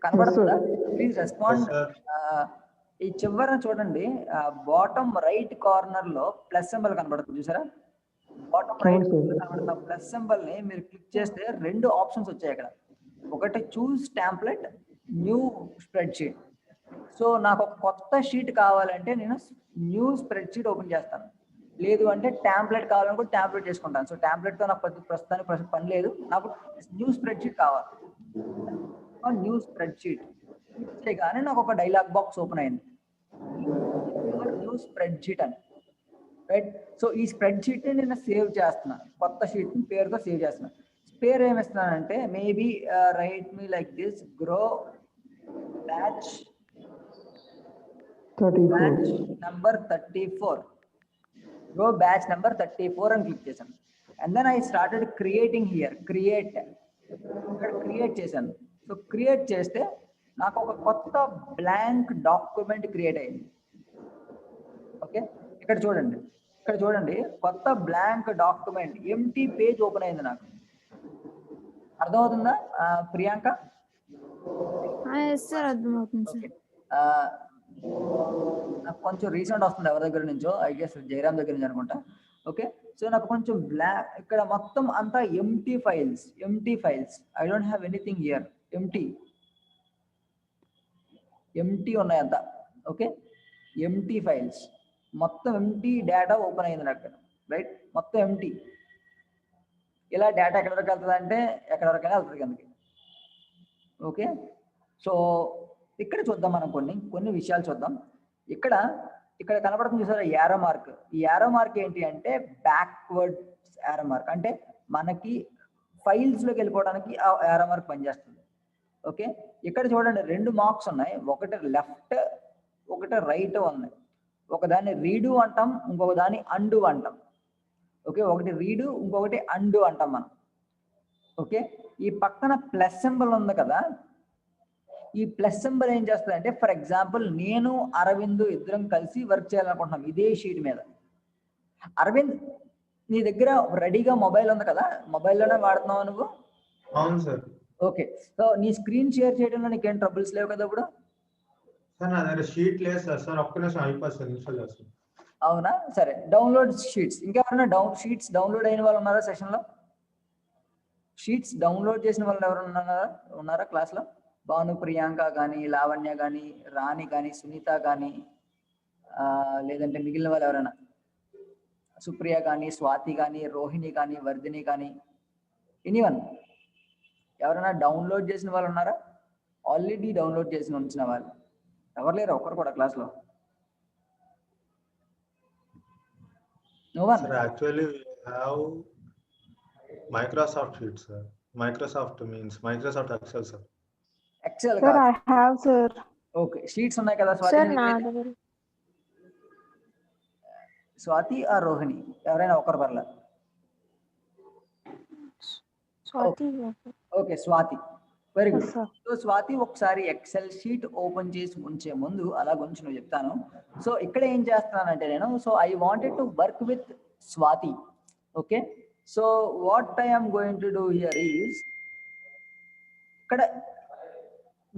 కనబడుతుందా? Please respond. ఈ చివర చూడండి, బాటమ్ రైట్ కార్నర్ లో ప్లస్ సింబల్ కనబడుతుంది చూసారా? బాటమ్ రైట్ కనబడుతున్న ప్లస్ సింబల్ ని మీరు క్లిక్ చేస్తే 2 ఆప్షన్స్ వచ్చాయి అక్కడ. ఒకటి choose template, new spreadsheet. So నాకు ఒక కొత్త షీట్ కావాలంటే నేను న్యూ స్ప్రెడ్ షీట్ ఓపెన్ చేస్తాను. లేదు అంటే టెంప్లెట్ కావాలనుకుంటే టెంప్లెట్ చేసుకుంటాను. సో టెంప్లెట్ తో నాకు ప్రస్తుతానికి పని లేదు, నాకు న్యూ స్ప్రెడ్ షీట్ కావాలి. న్యూ స్ప్రెడ్ షీట్ క్లిక్ చేయగానే నాకు ఒక డైలాగ్ బాక్స్ ఓపెన్ అయింది, న్యూ స్ప్రెడ్ షీట్ అని. రైట్. సో ఈ స్ప్రెడ్ షీట్ ని నేను సేవ్ చేస్తున్నాను, కొత్త షీట్ ని పేరుతో సేవ్ చేస్తున్నాను. పేరు ఏమిస్తున్నానంటే maybe write me like this, grow batch number 34, grow batch number 34 అని క్లిక్ చేశాను. And then I started creating here. ఇక్కడ క్రియేట్ చేశాను. సో క్రియేట్ చేస్తే నాకు ఒక కొత్త బ్లాంక్ డాక్యుమెంట్ క్రియేట్ అయింది. ఓకే, ఇక్కడ చూడండి కొత్త blank document, empty page open అయింది నాకు. అర్థమవుతుందా ప్రియాంక? నాకు కొంచెం రీసెంట్ వస్తుంది ఎవరి దగ్గర నుంచో, ఐ గెస్ జయరామ్ దగ్గర నుంచి అనుకుంటా. ఓకే, సో నాకు కొంచెం బ్లాక్, ఇక్కడ మొత్తం అంతా empty files. I don't have anything here. Empty ఉన్నాయి అంతా. ఓకే, ఎంటీ ఫైల్స్, మొత్తం ఎంటీ డేటా ఓపెన్ అయింది నాకు. రైట్, మొత్తం ఎంటీ. ఇలా డేటా ఎక్కడి వరకు వెళ్తుంది అంటే ఎక్కడి వరకైనా వెళ్తుంది కిందకి. ఓకే, సో ఇక్కడ చూద్దాం మనం కొన్ని విషయాలు చూద్దాం. ఇక్కడ కనబడుతుంది చూసారా యారో మార్క్. ఈ యారో మార్క్ ఏంటి అంటే బ్యాక్వర్డ్ యారో మార్క్, అంటే మనకి ఫైల్స్ లోకి వెళ్ళిపోవడానికి ఆ యారో మార్క్ పనిచేస్తుంది. ఓకే, ఇక్కడ చూడండి 2 మార్క్స్ ఉన్నాయి, ఒకటి లెఫ్ట్ ఒకటి రైట్ ఉన్నాయి. ఒకదాన్ని రీడు అంటాం, ఇంకొక దాన్ని అండు అంటాం. ఓకే, ఒకటి రీడు ఇంకొకటి అండు అంటాం మనం. ఓకే, ఈ పక్కన ప్లస్ సింబల్ ఉంది కదా, ఈ ప్లస్ సింబల్ ఏం చేస్తుంది అంటే, ఫర్ ఎగ్జాంపుల్ నేను అరవింద్ ఇద్దరం కలిసి వర్క్ చేయాలనుకుంటున్నాం ఇదే షీట్ మీద. అరవింద్, నీ దగ్గర రెడీగా మొబైల్ ఉంది కదా, మొబైల్లోనే వాడుతున్నావు నువ్వు? అవును సార్. ఓకే, సో నీ స్క్రీన్ షేర్ చేయడంలో నీకేం ట్రబుల్స్ లేవు కదా ఇప్పుడు? సార్ నా దగ్గర షీట్ లేదు సార్, ఒక్క నిమిషం అయిపోతుంది. అవునా, సరే. Download sheets. ఇంకెవరైనా షీట్స్ డౌన్లోడ్ అయిన వాళ్ళు ఉన్నారా సెషన్లో? షీట్స్ డౌన్లోడ్ చేసిన వాళ్ళు ఎవరైనా ఉన్నారా క్లాస్లో? భాను, ప్రియాంక కానీ, లావణ్య కానీ, రాణి కానీ, సునీత కానీ, లేదంటే మిగిలిన వాళ్ళు ఎవరైనా, సుప్రియ కానీ, స్వాతి కానీ, రోహిణి కానీ, వర్ధిని కానీ, ఎనీవన్ ఎవరైనా డౌన్లోడ్ చేసిన వాళ్ళు ఉన్నారా? ఆల్రెడీ డౌన్లోడ్ చేసి ఉంచిన వాళ్ళు ఎవరు లేరు ఒక్కరు కూడా క్లాస్లో? No one. Sir, actually we have Microsoft Sheets, sir. Microsoft means Microsoft Excel, sir. Excel. Sir, I have, sir. Okay, sheets ఉన్నాయి కదా స్వాతి? Sir, స్వాతి ఆ రోహిణి ఎవరైనా ఒకరు పర్లా? Swathi. Okay, Swathi, very good. So Swathi, ఒకసారి ఎక్సెల్ షీట్ ఓపెన్ చేసి ఉంచే ముందు అలా గురించి నువ్వు చెప్తాను. సో ఇక్కడ ఏం చేస్తున్నానంటే నేను, so I wanted to work with Swathi. Okay, so what I am going to do here is, ఇక్కడ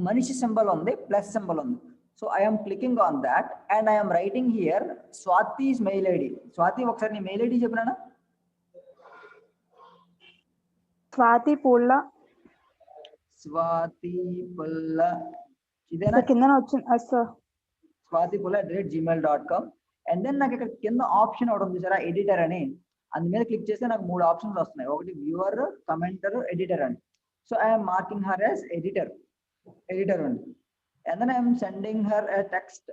మనిషి సింబల్ ఉంది, ప్లస్ సింబల్ ఉంది. So I am clicking on that and I am writing here Swathi's mail ID. Swathi, ఒకసారి నీ mail ID చెప్పినా? స్వాతి పుల్ల. స్వాతి పుల్ల ఇదేనా? కింద వచ్చింది సార్, swatipulla@gmail.com. అండ్ దెన్ నాకు ఇక్కడ కింద ఆప్షన్ ఒకటి ఉంది సార్, ఎడిటర్ అని. అందు మీద క్లిక్ చేస్తే నాకు 3 ఆప్షన్స్ వస్తున్నాయి, ఒకటి వ్యూవర్, కమెంటర్, ఎడిటర్ అని. So I'm marking her as editor అండి. And then I'm sending her a text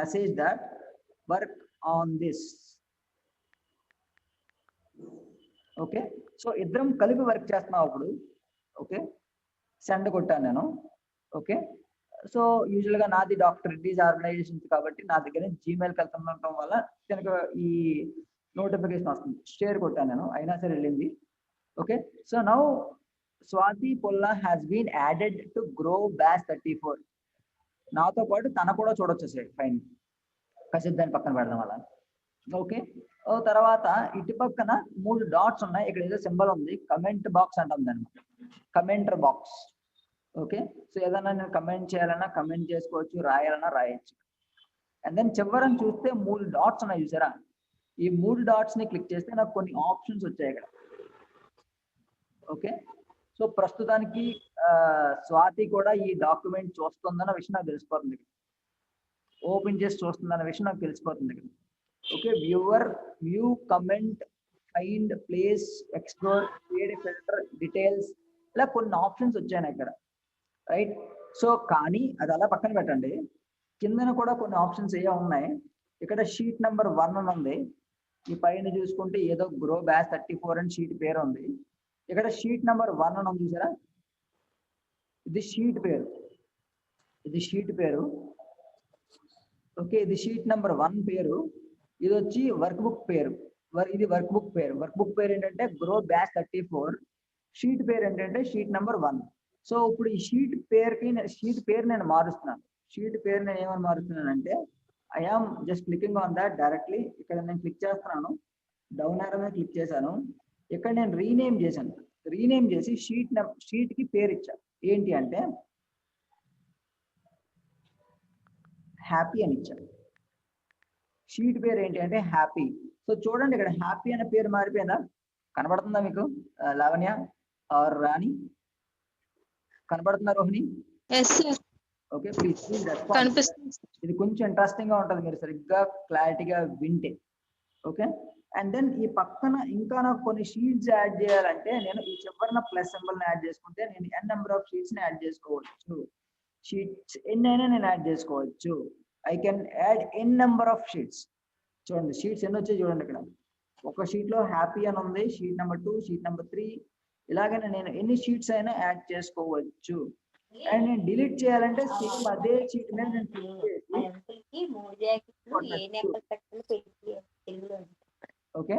message that work on this. Okay, so ఇద్దరం కలిపి వర్క్ చేస్తున్నాం అప్పుడు. ఓకే, సెండ్ కొట్టాను నేను. ఓకే, సో యూజువల్గా నాది డాక్టర్ రెడ్డిస్ ఆర్గనైజేషన్స్ కాబట్టి నా దగ్గర జీమెయిల్కి వెళ్తుండటం వల్ల కనుక ఈ నోటిఫికేషన్ వస్తుంది. షేర్ కొట్టాను నేను, అయినా సరే వెళ్ళింది. Okay, so now Swathi Pulla has been added to grow batch 34. నాతో పాటు తన కూడా చూడొచ్చు సార్. ఫైన్, కాసేపు దాన్ని పక్కన పెడదాం అలా. ఓకే. తర్వాత ఇటు పక్కన 3 డాట్స్ ఉన్నాయి. ఇక్కడ ఏదో సింబల్ ఉంది. కమెంట్ బాక్స్ అంటాం దాన్ని. Commenter box. ఓకే. సో ఏదైనా నేను కమెంట్ చేయాలన్నా కమెంట్ చేసుకోవచ్చు, రాయాలన్నా రాయొచ్చు. అండ్ దెన్ చివరన చూస్తే 3 డాట్స్ ఉన్నాయి చూసారా? ఈ 3 డాట్స్ ని క్లిక్ చేస్తే నాకు కొన్ని ఆప్షన్స్ వచ్చాయి ఇక్కడ. ఓకే. సో ప్రస్తుతానికి స్వాతి కూడా ఈ డాక్యుమెంట్ చూస్తుందన్న విషయం నాకు తెలిసిపోతుంది. ఓపెన్ చేసి చూస్తుందన్న విషయం నాకు తెలిసిపోతుంది ఇక్కడ. Okay. View, comment, find, place, explore, create filter, details ఇలా కొన్ని ఆప్షన్స్ వచ్చాయి ఇక్కడ. రైట్. సో కానీ అది అలా పక్కన పెట్టండి. కిందన కూడా కొన్ని ఆప్షన్స్ ఏ ఉన్నాయి. ఇక్కడ షీట్ నెంబర్ 1 అని ఉంది. ఈ పైన చూసుకుంటే ఏదో గ్రో బ్యాచ్ 34 అని షీట్ పేరు ఉంది. ఇక్కడ షీట్ నెంబర్ 1 అని ఉంది చూసారా? ఇది షీట్ పేరు. ఇది షీట్ పేరు. ఓకే. ఇది షీట్ నెంబర్ 1 పేరు. ఇది వచ్చి వర్క్ బుక్ పేరు. ఇది వర్క్ బుక్ పేరు. వర్క్ బుక్ పేరు ఏంటంటే గ్రో బ్యాచ్ 34. షీట్ పేరు ఏంటంటే షీట్ నెంబర్ 1. సో ఇప్పుడు ఈ షీట్ పేరు నేను మారుస్తున్నాను. షీట్ పేరు నేను ఏమని మారుస్తున్నానంటే I am just clicking on that directly. ఇక్కడ నేను క్లిక్ చేస్తున్నాను. డౌన్ యారో మీద క్లిక్ చేశాను. ఇక్కడ నేను రీనేమ్ చేశాను. రీనేమ్ చేసి షీట్ కి పేరు ఇచ్చాను. ఏంటి అంటే హ్యాపీ అని ఇచ్చాను. షీట్ పేరు ఏంటి అంటే హ్యాపీ. సో చూడండి ఇక్కడ హ్యాపీ అనే పేరు మారిపోయిందా? కనబడుతుందా మీకు లావణ్య ఆర్ రాణి? కనబడుతుందా రోహిణి? ఓకే. Please respond. ఇది కొంచెం ఇంట్రెస్టింగ్ గా ఉంటుంది మీరు సరిగ్గా క్లారిటీగా వింటే. ఓకే. అండ్ దెన్ ఈ పక్కన ఇంకా నాకు కొన్ని షీట్స్ యాడ్ చేయాలంటే నేను ఈ చివరన ప్లస్ సింబల్ ని యాడ్ చేసుకుంటే నేను n నెంబర్ ఆఫ్ షీట్స్ ని యాడ్ చేసుకోవచ్చు. షీట్స్ ఎన్ని అయినా నేను యాడ్ చేసుకోవచ్చు. I can add n number of sheets. చూడండి షీట్స్ ఎన్ని వచ్చాయి చూడండి. ఇక్కడ ఒక షీట్ లో హ్యాపీ అని ఉంది. షీట్ నెంబర్ 2, షీట్ నెంబర్ 3 ఇలాగనే నేను ఎన్ని షీట్స్ అయినా యాడ్ చేసుకోవచ్చు. అండ్ నేను డిలీట్ చేయాలంటే సేమ్ అదే షీట్ మీద నేను క్లిక్ చేసి ఓకే.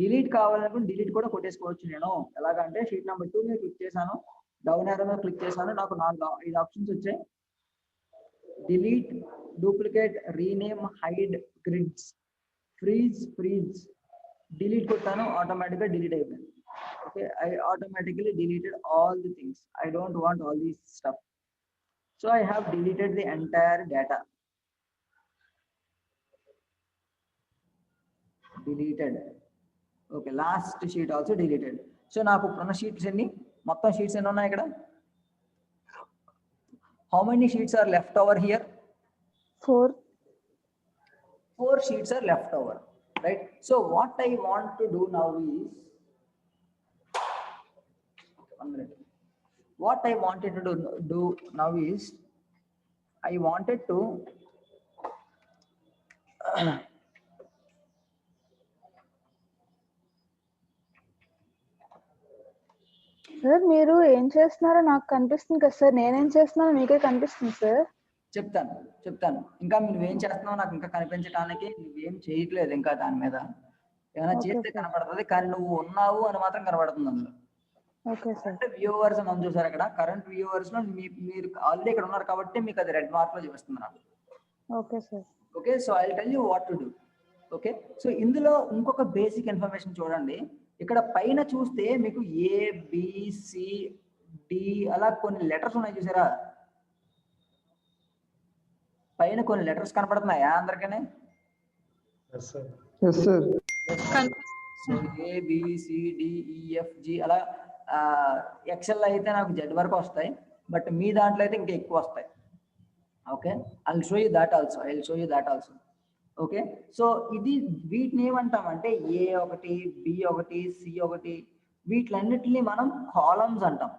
డిలీట్ కావాలనుకుంటే డిలీట్ కూడా కొట్టేసుకోవచ్చు నేను. ఎలాగంటే షీట్ నెంబర్ 2 మీద క్లిక్ చేశాను. డౌన్ యారో మీద క్లిక్ చేశాను. నాకు 5 ఆప్షన్స్ వచ్చాయి. Delete, duplicate, rename, hide, grids, freeze. Delete కొట్టాను. ఆటోమేటిక్గా డిలీట్ అయిపోయింది. Okay, I automatically deleted all the things. I don't want all these stuff. So I have deleted the entire data. Deleted. Okay, last sheet also deleted. So నాకు ఉన్న sheets ఎన్ని? మొత్తం sheets ఎన్ని ఉన్నాయి ఇక్కడ? How many sheets are left over here? 4. 4 sheets are left over, right? So what I want to do now is what I wanted to do now is I wanted to sir మీరు ఏం చేస్తున్నారో నాకు కనిపిస్తుంది కదా sir. నేనేం చేస్తున్నానో మీకే కనిపిస్తుంది సార్. చెప్తాను. ఇంకా నువ్వేం చేస్తున్నావు నాకు ఇంకా కనిపించడానికి. నువ్వేం చేయట్లేదు ఇంకా దాని మీద. ఏమైనా చేస్తే కనపడుతుంది కానీ నువ్వు ఉన్నావు అని మాత్రం కనబడుతుంది అందులో. Okay sir. అంటే వ్యూవర్స్ అని చూసారు అక్కడ. కరెంట్ వ్యూవర్స్ లో మీరు ఆల్రెడీ ఇక్కడ ఉన్నారు కాబట్టి మీకు అది రెడ్ మార్క్ లో చూపిస్తుంది నాకు. Okay sir. Okay. So I will tell you what to do. Okay. So ఇందులో ఇంకొక బేసిక్ ఇన్ఫర్మేషన్ చూడండి. ఇక్కడ పైన చూస్తే మీకు ABCD అలా కొన్ని లెటర్స్ ఉన్నాయి చూసారా? పైన కొన్ని లెటర్స్ కనపడుతున్నాయా అందరికీ? ABCDEFG అలా ఎక్సెల్ అయితే నాకు Z వరకు వస్తాయి. బట్ మీ దాంట్లో అయితే ఇంకా ఎక్కువ వస్తాయి. Okay. I'll show you that also. Okay. So ఇది వీటిని ఏమంటామంటే A1, B1, C1 వీటిలన్నిటిని మనం కాలమ్స్ అంటాం.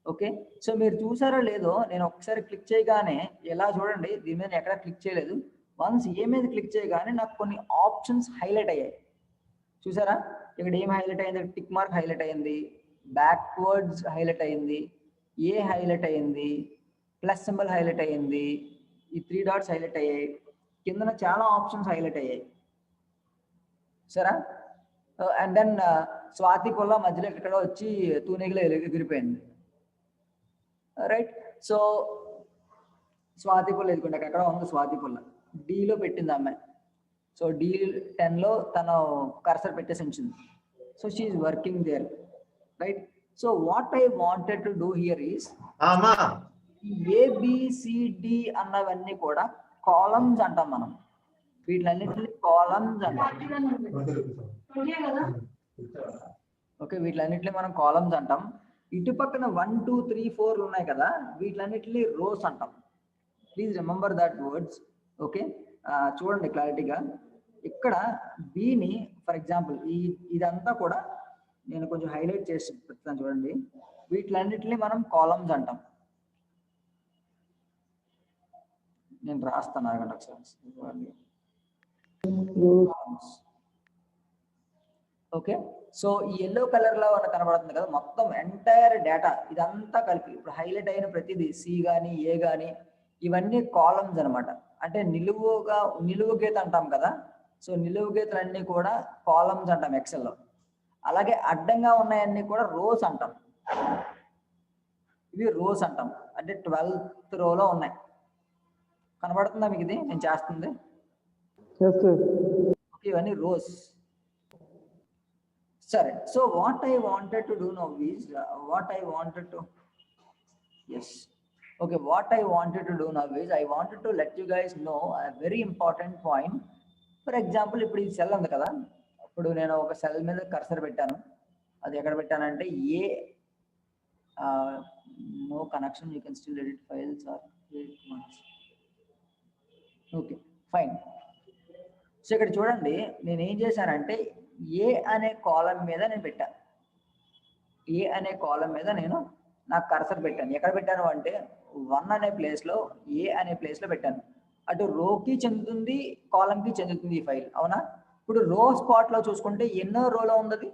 ఓకే. సో మీరు చూసారో లేదో నేను ఒకసారి క్లిక్ చేయగానే ఎలా చూడండి. దీని మీద ఎక్కడ క్లిక్ చేయలేదు. వన్స్ ఏ మీద క్లిక్ చేయగానే నాకు కొన్ని ఆప్షన్స్ హైలైట్ అయ్యాయి చూసారా? ఇక్కడ ఏం హైలైట్ అయింది? టిక్ మార్క్ హైలైట్ అయింది, బ్యాక్వర్డ్స్ హైలైట్ అయింది, ఏ హైలైట్ అయింది, ప్లస్ సింబల్ హైలైట్ అయ్యింది, ఈ 3 డాట్స్ హైలైట్ అయ్యాయి, కిందన చాలా ఆప్షన్స్ హైలైట్ అయ్యాయి సరే. అండ్ దెన్ స్వాతి పొల్ల మధ్యలో ఇక్కడ వచ్చి తూనీగలో ఎగిరిపోయింది. రైట్. స్వాతి పుల్ల ఎదుగుండే అక్కడ ఉంది స్వాతి పుల్ల డీలో పెట్టింది అమ్మాయి. సో D10లో తను కర్సర్ పెట్టేసి ఉంచింది. So she is working there, right? So what I wanted to do here is అమ్మా ABCD అన్నవన్నీ కూడా కాలమ్స్ అంటాం మనం. వీటిలన్నిటిని కాలమ్స్ అంటాం. ఓకే, వీటిలన్నిటిని మనం కాలమ్స్ అంటాం. ఇటు పక్కన 1 2 3 4 ఉన్నాయి కదా, వీటిలన్నిటిని రోస్ అంటాం. Please remember that words. Okay, చూడండి క్లారిటీగా. ఇక్కడ బిని ఫర్ ఎగ్జాంపుల్ ఇదంతా కూడా నేను కొంచెం హైలైట్ చేసి పెడతాను చూడండి. వీటిలన్నిటిని మనం కాలమ్స్ అంటాం. నేను రాస్తాను ఆగండి ఒకసారి. ఓకే, సో ఈ ఎల్లో కలర్ లో కనబడుతుంది కదా, మొత్తం ఎంటైర్ డేటా ఇదంతా కలిపి ఇప్పుడు హైలైట్ అయిన ప్రతిదీ సి కానీ ఏ కానీ ఇవన్నీ కాలమ్స్ అన్నమాట. అంటే నిలువు గీత అంటాం కదా, సో నిలువు గీతలన్నీ కూడా కాలమ్స్ అంటాం ఎక్సెల్లో. అలాగే అడ్డంగా ఉన్నాయన్నీ కూడా రోస్ అంటాం. ఇవి రోస్ అంటాం, అంటే 12th రోలో ఉన్నాయి. కనబడుతుందా మీకు ఇది నేను చేస్తుంది? ఓకే, ఇవన్నీ రోస్. సరే, so what I wanted to do now is what I wanted to do now is I wanted to let you guys know a very important point. For example ఇప్పుడు ఈ సెల్ ఉంది కదా, ఇప్పుడు నేను ఒక cell మీద cursor పెట్టాను. అది ఎక్కడ పెట్టానంటే a no connection, you can still edit files or create ones. Okay fine. So ఇక్కడ చూడండి, నేను ఏం చేశానంటే ఏ అనే కాలం మీద నేను పెట్టాను. ఏ అనే కాలం మీద నేను నాకు కర్సర్ పెట్టాను. ఎక్కడ పెట్టాను అంటే 1 అనే ప్లేస్లో ఏ అనే ప్లేస్లో పెట్టాను. అటు రోకి చెందుతుంది, కాలంకి చెందుతుంది ఈ ఫైల్, అవునా? ఇప్పుడు రో స్పాట్లో చూసుకుంటే ఎన్నో రోలో ఉంది?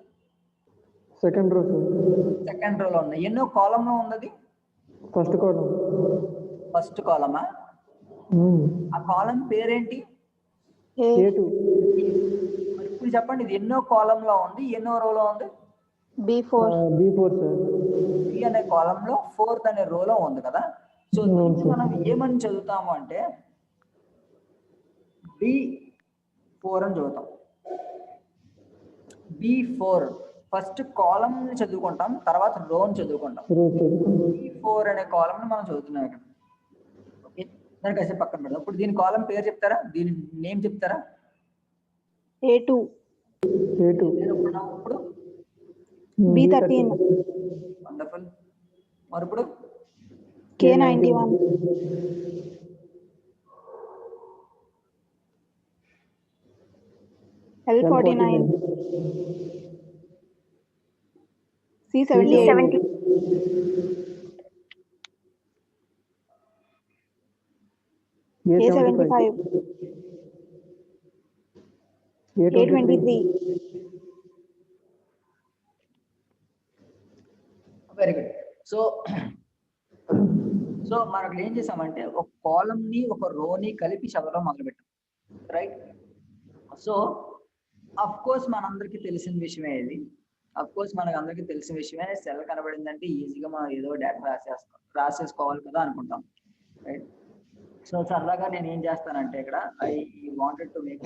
సెకండ్ రోలో ఉంది. ఎన్నో కాలంలో ఉంది? ఫస్ట్ కాలమా? ఆ కాలం పేరేంటి? మరి ఇప్పుడు చెప్పండి, ఇది ఎన్నో కాలంలో ఉంది, ఎన్నో రోలో ఉంది? B4 బి అనే కాలంలో 4th అనే రోలో ఉంది కదా. సో మనం ఏమని చదువుతాము అంటే B4 అని చదువుతాం. B4 ఫస్ట్ కాలం ని చదువుకుంటాం, తర్వాత రోని చదువుకుంటాం. B4 అనే కాలం ని మనం చదువుతున్నాం ఇక్కడ. ఓకే, దానికి కాసేపు పక్కన పెడదాం. ఇప్పుడు దీని కాలం పేరు చెప్తారా, దీని నేమ్ చెప్తారా? A2 ఇప్పుడు B13 వండర్ఫుల్. మరి ఇప్పుడు K91 L49 C78 A75 A23 very good. So మనం ఏం చేసామంటే ఒక కాలం ని ఒక రోని కలిపి చదవడం మొదలుపెట్టాం, రైట్? సో అఫ్ కోర్స్ మనందరికీ తెలిసిన విషయమే ఇది. అఫ్ కోర్స్ మనకు అందరికీ తెలిసిన విషయమే. సెల్ కనబడిందంటే ఈజీగా మనం ఏదో డేటా రాసేసుకోవాలి కదా అనుకుంటాం, రైట్? సో సరదాగా నేను ఏం చేస్తానంటే ఇక్కడ I wanted to make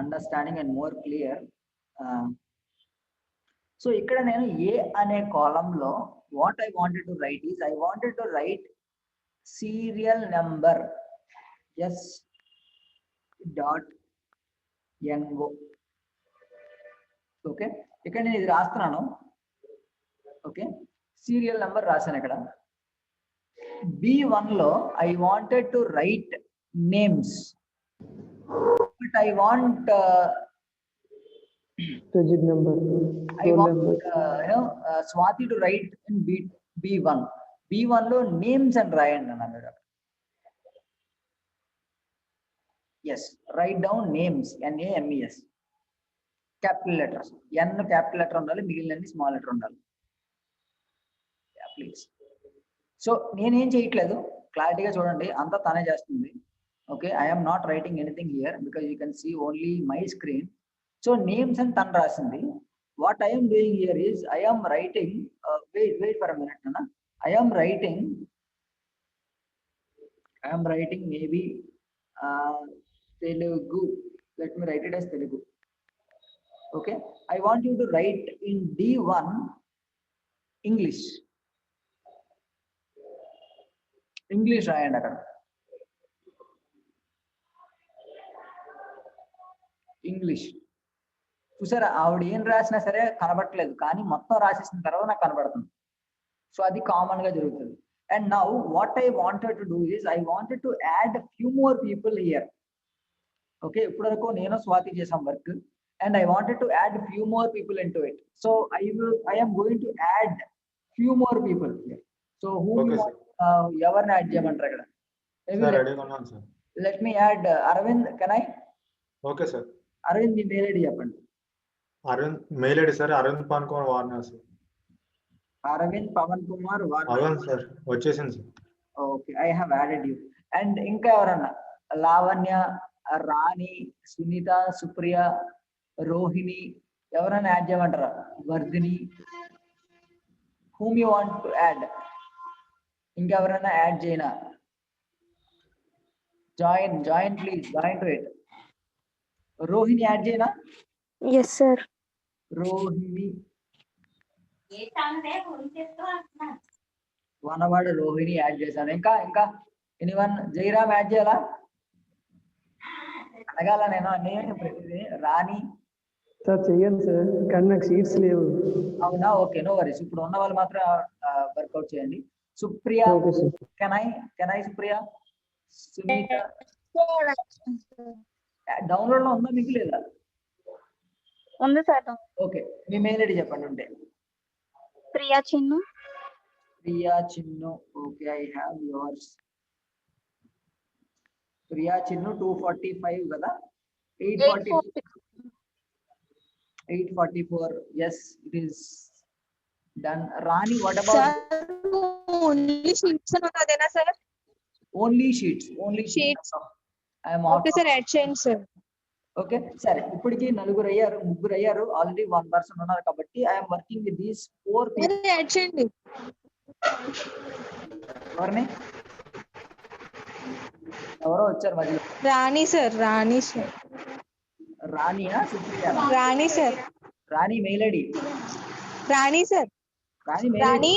understanding and more clear. So ఇక్కడ నేను ఏ అనే కాలంలో what I wanted to right is I wanted to right serial number S.NO. Okay, ఇక్కడ నేను ఇది రాస్తున్నాను. ఓకే, సీరియల్ నెంబర్ రాశాను ఇక్కడ. B1 లో I wanted to right names, but I want Swati to write in B1. B1 లో names అని రాయండి అన్నాడు. Yes, write down names, NAMES, capital letters. N capital letter ఉండాలి, మిగిలినన్ని స్మాల్ లెటర్ ఉండాలి, ప్లీజ్. సో నేనేం చేయట్లేదు, క్లారిటీగా చూడండి, అంతా తనే చేస్తుంది. Okay, I'm not writing anything here because you can see only my screen. So names అని తను రాసింది. What I'm doing here is I'm writing, wait for a minute అన్న, I'm writing I am writing maybe Telugu. Let me write it as Telugu. Okay. I want you to write in D1 English. English రాయండి అక్కడ. English చూసారా, ఆవిడ ఏం రాసినా సరే కనబడట్లేదు, కానీ మొత్తం రాసేసిన తర్వాత నాకు కనబడుతుంది. సో అది కామన్ గా జరుగుతుంది. And now what I wanted to do is I wanted to add few more people here. Okay, ఇప్పటి వరకు నేను స్వాతి చేసాం work, and I wanted to add few more people in to it. So I am going to add few more people here. So who Okay, ఎవరిని add చేయమంటారు ఇక్కడ? Sir రెడీగా ఉన్నాను sir. Let me add Aravind. Can I? Okay sir. Aravind మీ mail ID చెప్పండి. Aravind mail ID sir Aravind Pavan Kumar Warner sir. Aravind Pavan Kumar అవును sir, వచ్చేసింది sir. Okay, I have added you. And ఇంకా ఎవరన్నా? లావణ్య, రాణి, సునీత, సుప్రియ, రోహిణి, ఎవరైనా యాడ్ చేయమంటారా? Vardhini, whom you want to add? ఇంకెవరైనా యాడ్ చేయనా? Join please, join to it. Rohini add చేయనా? Yes sir. రోహిణి వనవాడు రోహిణి యాడ్ చేశాను. ఇంకా ఎనీవన్? జయరామ్ యాడ్ చేయాలా? అడగాల నేను అన్ని. రాణి సార్ చెయ్యండి సార్, కానీ నాకు సీట్స్ లేవు. అవునా? Okay, no worries. ఇప్పుడు ఉన్న వాళ్ళు మాత్రం వర్కౌట్ చేయండి. Supriya, okay sir. Can I Supriya? Sunitha download లో ఉందా మీకు లేదా? ఉంది సార్. ఓకే, మీ మెయిల్ ఐడి చెప్పండి ఉంటే. Priya Chinnu. Okay, I have yours. Priya Chinnu 245 కదా? 844. Yes, it is done. Rani, what about? Sir, only sheets ఉన్నదేనా sir? Only sheets. I am Okay sir, add చేయండి sir. ఓకే సరే, ఇప్పటికి ముగ్గురు అయ్యారు. ఆల్రెడీ 1 person ఉన్నారు కాబట్టి I'm working with these 4 people. Add చేయండి. ఎవరో వచ్చారు మధ్యలో. రాణి sir. రాణియా? సుప్రియ? రాణి మెయిల్ ఐడి. రాణి sir. రాణి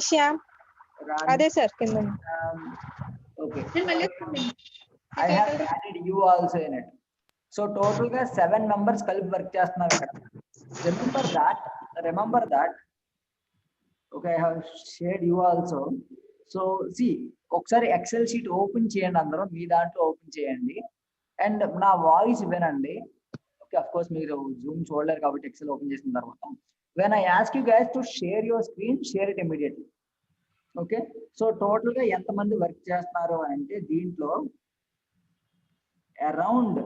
శ్యామ్. అదే సార్ కింద. Okay, I have added you also in it. So total గా 7 members కలిపి వర్క్ చేస్తున్నారు ఇక్కడ. Remember that. Okay, I have shared you also. So see, ఒకసారి ఎక్సెల్ షీట్ ఓపెన్ చేయండి, అందరూ మీ దాంట్లో ఓపెన్ చేయండి, అండ్ నా వాయిస్ వినండి. ఓకే, అఫ్ కోర్స్ మీరు జూమ్ చూడలేరు కాబట్టి ఎక్సెల్ ఓపెన్ చేసిన తర్వాత when I ask you guys to share your screen, share it immediately. Okay, so total గా ఎంతమంది వర్క్ చేస్తున్నారు అంటే దీంట్లో around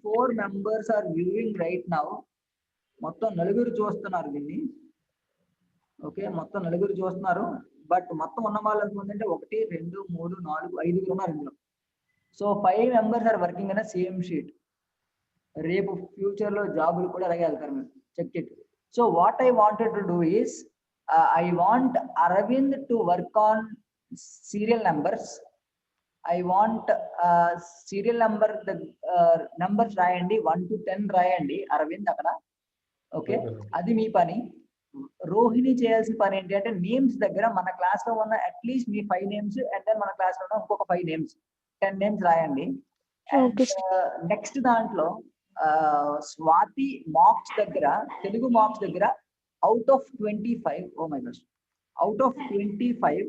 4 members are viewing right now. మొత్తం 4 చూస్తున్నారు దీన్ని. ఓకే, మొత్తం 4 చూస్తున్నారు. బట్ మొత్తం ఉన్న వాళ్ళు ఎంతమంది అంటే 1 2 3 4 5 ఉన్నారు ఇందులో. So 5 members are working in a same sheet. రేపు ఫ్యూచర్ లో జాబులు కూడా అలాగే వెళ్తారు మీరు. Check it. So what I wanted to do is I want Aravind to work on serial numbers. I want serial number, the numbers రాయండి 1 to 10 రాయండి అరవింద్ అక్కడ. ఓకే, అది మీ పని. రోహిణి చేయాల్సిన పని ఏంటి అంటే నేమ్స్ దగ్గర మన క్లాస్ లో ఉన్న అట్లీస్ట్ మీ 5 names, అండ్ దెన్ మన క్లాస్ లో ఉన్న ఇంకొక 5 names, 10 names రాయండి. నెక్స్ట్ దాంట్లో స్వాతి మార్క్స్ దగ్గర, తెలుగు మార్క్స్ దగ్గర out of 25, oh my gosh, out of 25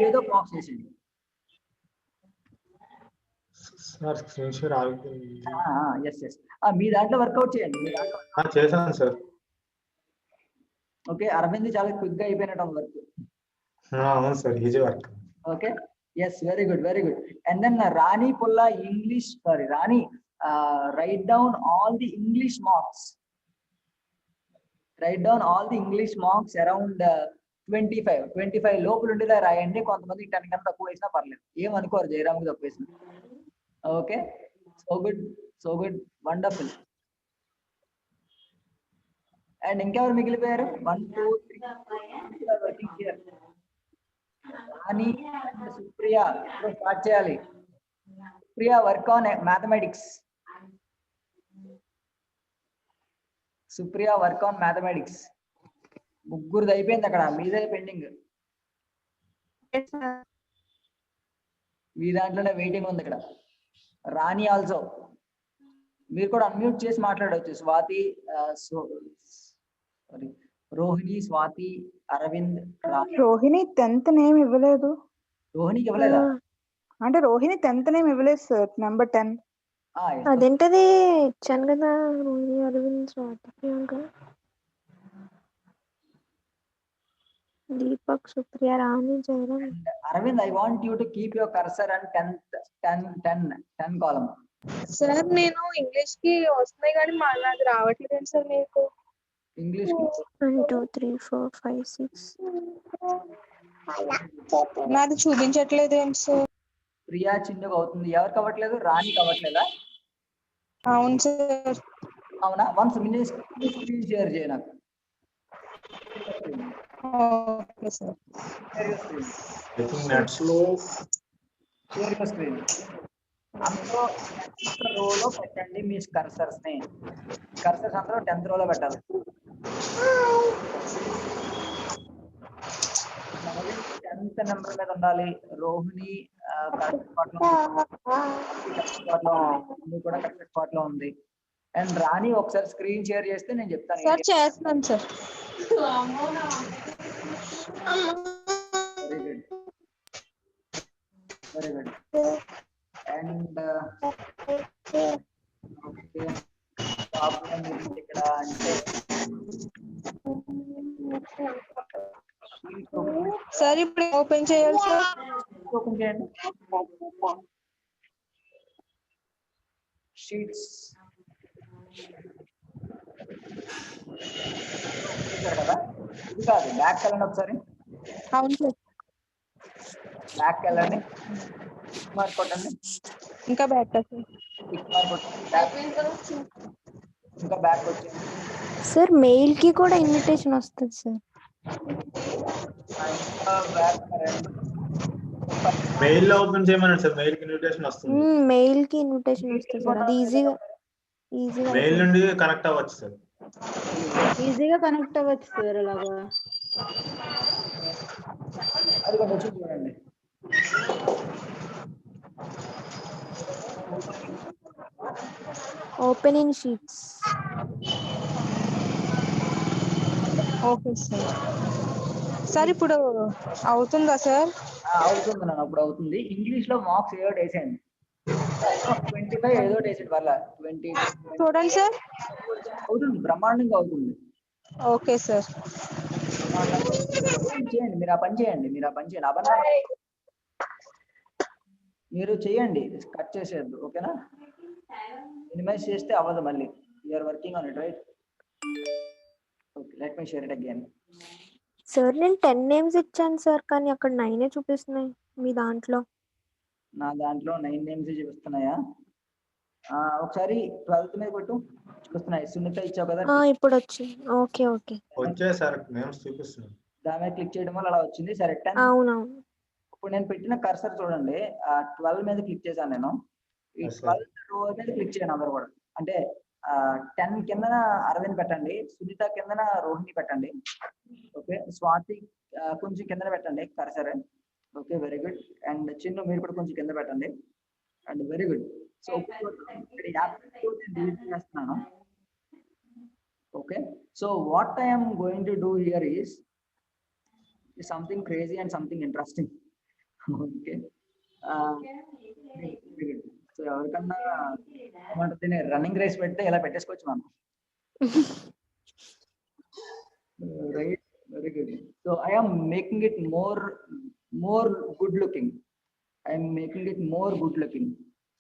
ఏదో బాక్స్ చేసింది సార్. స్క్రీన్ షేర్ ఆగుతుంది. ఎస్ మీ దాంట్లో వర్కౌట్ చేయండి. మీ దాంట్లో చేశాను సార్. ఓకే, అరవింద్ చాలా క్విక్ గా అయిపోయినట్టు వర్క్. అవును sir, easy work. Okay, yes, very good. And then Rani Pulla English, Rani, write down all the English marks. Around 25 లోపల ఉండేలా రాయండి. కొంతమందికి 10 కన్నా తక్కువ వేసినా పర్లేదు, ఏమనుకోరు. జయరామ్కి తక్కువ వేసిన. Okay, so good, wonderful. And ఇంకెవరు మిగిలిపోయారు? 1 2 3 working here. Rani and Supriya start చేయాలి. Supriya work on mathematics. Supriya work on mathematics. ముగ్గురుది అయిపోయింది అక్కడ, మీదే పెండింగ్. మీ దాంట్లోనే వెయిటింగ్ ఉంది ఇక్కడ. రాణి ఆల్సో మీరు కూడా అన్మ్యూట్ చేసి మాట్లాడవచ్చు. Swathi, sorry, Rohini, Swathi, Aravind, Rani. Rohini 10th name ఇవ్వలేదు. రోహిణికి ఇవ్వలేదా? అంటే రోహిణి 10th నేమ్ ఇవ్వలేదు సార్, నెంబర్ 10. అదేంటది ఇచ్చాను కదా, Rohini, Aravind, Swathi, Priyanka, Deepak, Supriya, Rani, Jayaram. Aravind, I want you to keep your cursor and 10 column. Sir నేను ఇంగ్లీష్ కి వస్తున్నాయి కానీ నాది రావట్లేదు సార్ మీకు. ఇంగ్లీష్ 1 2 3 4 5 6. నాది చూపించట్లేదు ఏంటి సార్? ప్రియా చిన్నగా అవుతుంది. ఎవరికి అవ్వట్లేదు? రాణికి అవ్వట్లేదా? అవును సార్. అవునా? వన్స్ స్క్రీన్ షేర్ చేయ నాకు. Okay sir. Share screen. అందులో రోలో పెట్టండి మీ కర్సర్స్ ని. కర్సర్స్ అందరూ 10th రోలో పెట్టాలి. 10th నెంబర్ మీద ఉండాలి. రోహిణి కరెక్ట్ స్పాట్ లో ఉంది, కూడా కరెక్ట్ స్పాట్ లో ఉంది. అండ్ రాణి ఒకసారి స్క్రీన్ షేర్ చేస్తే నేను చెప్తాను. సార్ చేస్తున్నాను sir. Very good, very good. And okay, problem ఇక్కడ అంటే సార్ ఇప్పుడు ఓపెన్ చేయాలి సార్. ఓపెన్ చేయండి షీట్స్. కదా, ఇది కాదు, బ్యాక్ వెళ్ళండి ఒకసారి. అవును సార్. బ్యాక్ వెళ్ళండి, మార్క్ కొట్టండి. ఇంకా బ్యాక్ సార్. ఇంకా బ్యాక్ వచ్చింది సార్ మెయిల్ కి కూడా ఇన్విటేషన్ వస్తుంది సార్. మెయిల్ లో ఓపెన్ చేయమన్నాడు సార్. మెయిల్ కి ఇన్విటేషన్ వస్తుంది. మెయిల్ కి ఇన్విటేషన్ వస్తుంది సార్. అది ఈజీగా మెయిల్ నుండి కనెక్ట్ అవ్వచ్చు సార్. ఈజీగా కనెక్ట్ అవ్వచ్చు సార్ అలాగా. అది కూడా వచ్చి చూడండి. Open in sheets. Okay sir. Sir ఇప్పుడు అవుతుందా సార్? అవుతుంది నాన్న, అప్పుడు అవుతుంది. ఇంగ్లీష్ లో మార్క్స్ ఏదో వేసేయండి. 25 ఏదో వేసేది వల్ల 20 చూడండి సార్. అవుతుంది, బ్రహ్మాండంగా అవుతుంది. Okay sir. చేయండి, మీరు ఆ పని చేయండి. అబద్ధం మీరు చేయండి, కట్ చేసేద్దు. ఓకేనా? మినిమైజ్ చేస్తే అవ్వదు మళ్ళీ. You're working on it, right? Okay, let me share it again. Sir నేను 10 నేమ్స్ ఇచ్చాను సార్, కానీ అక్కడ 9 చూపిస్తున్నాయి మీ దాంట్లో. నా దాంట్లో 9 నేమ్స్ చూపిస్తున్నాయా? ఒకసారి 12th మీద కొట్టు, చూస్తున్నాయి. సునీత ఇచ్చావు కదా, ఇప్పుడు వచ్చింది. ఓకే ఓకే, వచ్చాయి సార్, నేమ్స్ చూపిస్తున్నాయి. దాని మీద క్లిక్ చేయడం వల్ల అలా వచ్చింది. సరే, 10. అవునవును. ఇప్పుడు నేను పెట్టిన కర్సర్ చూడండి, 12 మీద క్లిక్ చేశాను నేను. ఈ 12th రో మీద క్లిక్ చేయండి అందరూ కూడా. అంటే 10 కిందన అరవింద్ పెట్టండి, సునీత కిందన రోహిణి పెట్టండి. ఓకే, స్వాతి కొంచెం కింద పెట్టండి cursor. Okay, very good. And Chinnu మీరు కూడా కొంచెం కింద పెట్టండి. And very good. సో చేస్తున్నాను. Okay, so what I'm going to do here is something crazy and something interesting. Okay, so ఎవరికన్నా ఏమంటుంది, రన్నింగ్ రేస్ పెడితే ఇలా పెట్టేసుకోవచ్చు మనం. Right, very good. So I'm making it more good looking.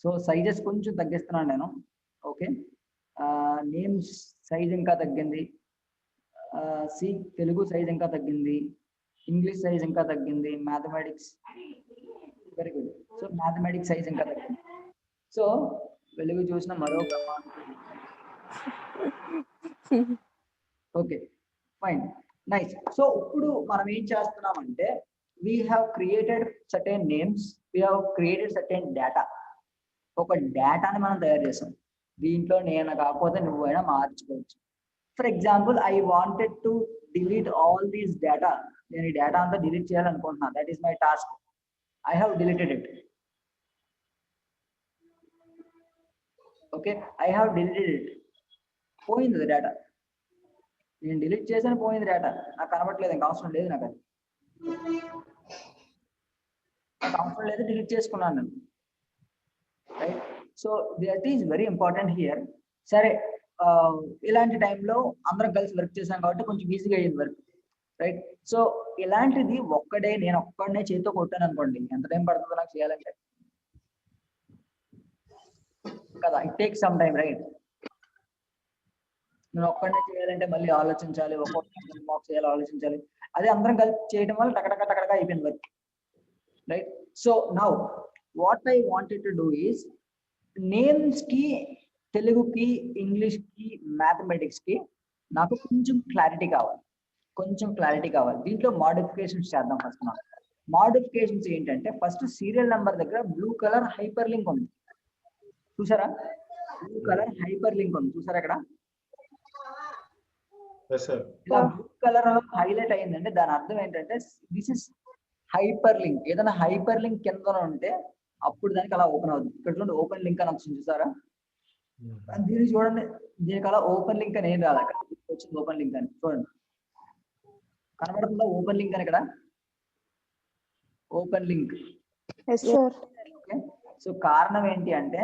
So sizes కొంచెం తగ్గిస్తున్నాను నేను. Okay, names size ఇంకా తగ్గింది. సి తెలుగు సైజ్ ఇంకా తగ్గింది. ఇంగ్లీష్ సైజ్ ఇంకా తగ్గింది. Mathematics, very good. So mathematics size ఇంకా తగ్గింది. సో వెలుగు చూసిన మరో ఓకే ఫైన్ నైస్. సో ఇప్పుడు మనం ఏం చేస్తున్నామంటే we have created certain names, we have created certain data. ఒక డేటాని మనం తయారు చేసాం. దీంట్లో నేను కాకపోతే నువ్వైనా మార్చుకోవచ్చు. For example I wanted to delete all these data. నేను ఈ డేటా అంతా డిలీట్ చేయాలనుకుంటున్నాను. That is my task. I have deleted it. Okay I have deleted it. పోయింది డేటా. నేను డిలీట్ చేసాను, పోయింది డేటా. నాకు కనబడట్లేదు, ఇంకా అవసరం లేదు నాకు. అది నాకు అవసరం లేదు, డిలీట్ చేసుకున్నాను నేను. Right. So that is very important here. సరే ఇలాంటి టైంలో అందరం కలిసి వర్క్ చేశాం కాబట్టి కొంచెం ఈజీగా అయ్యింది వర్క్. రైట్. సో ఇలాంటిది నేను ఒక్కడనే చేతితో కొట్టాను అనుకోండి, ఎంత టైం పడుతుందో నాకు చేయాలంటే కదా. It takes some time right. నేను ఒక్కడనే చేయాలంటే మళ్ళీ ఆలోచించాలి, ఒక్కొక్క మాక్ చేయాలి, ఆలోచించాలి. అదే అందరం కలిసి చేయడం వల్ల టకటక అయిపోయింది work. Right. So now what I wanted to do is names కి, తెలుగుకి, ఇంగ్లీష్ కి, మ్యాథమెటిక్స్ కి నాకు కొంచెం క్లారిటీ కావాలి. దీంట్లో మోడిఫికేషన్స్ చేద్దాం. ఫస్ట్ మనం మోడిఫికేషన్స్ ఏంటంటే ఫస్ట్ సీరియల్ నెంబర్ దగ్గర బ్లూ కలర్ హైపర్ లింక్ ఉంది చూసారా? బ్లూ కలర్ హైపర్ లింక్ ఉంది చూసారా ఇక్కడ? ఇలా బ్లూ కలర్ హైలైట్ అయిందంటే దాని అర్థం ఏంటంటే దిస్ ఇస్ హైపర్ లింక్. ఏదైనా హైపర్ లింక్ కింద ఉంటే అప్పుడు దానికి అలా ఓపెన్ అవుతుంది. ఇక్కడ చూడండి ఓపెన్ లింక్ అని వచ్చింది చూసారా? దీన్ని చూడండి, దీనికి అలా ఓపెన్ లింక్ అని ఏం రాదు. అక్కడ వచ్చింది ఓపెన్ లింక్ అని చూడండి, కనబడుతుందా ఓపెన్ లింక్ అని? ఇక్కడ ఓపెన్ లింక్. సో కారణం ఏంటి అంటే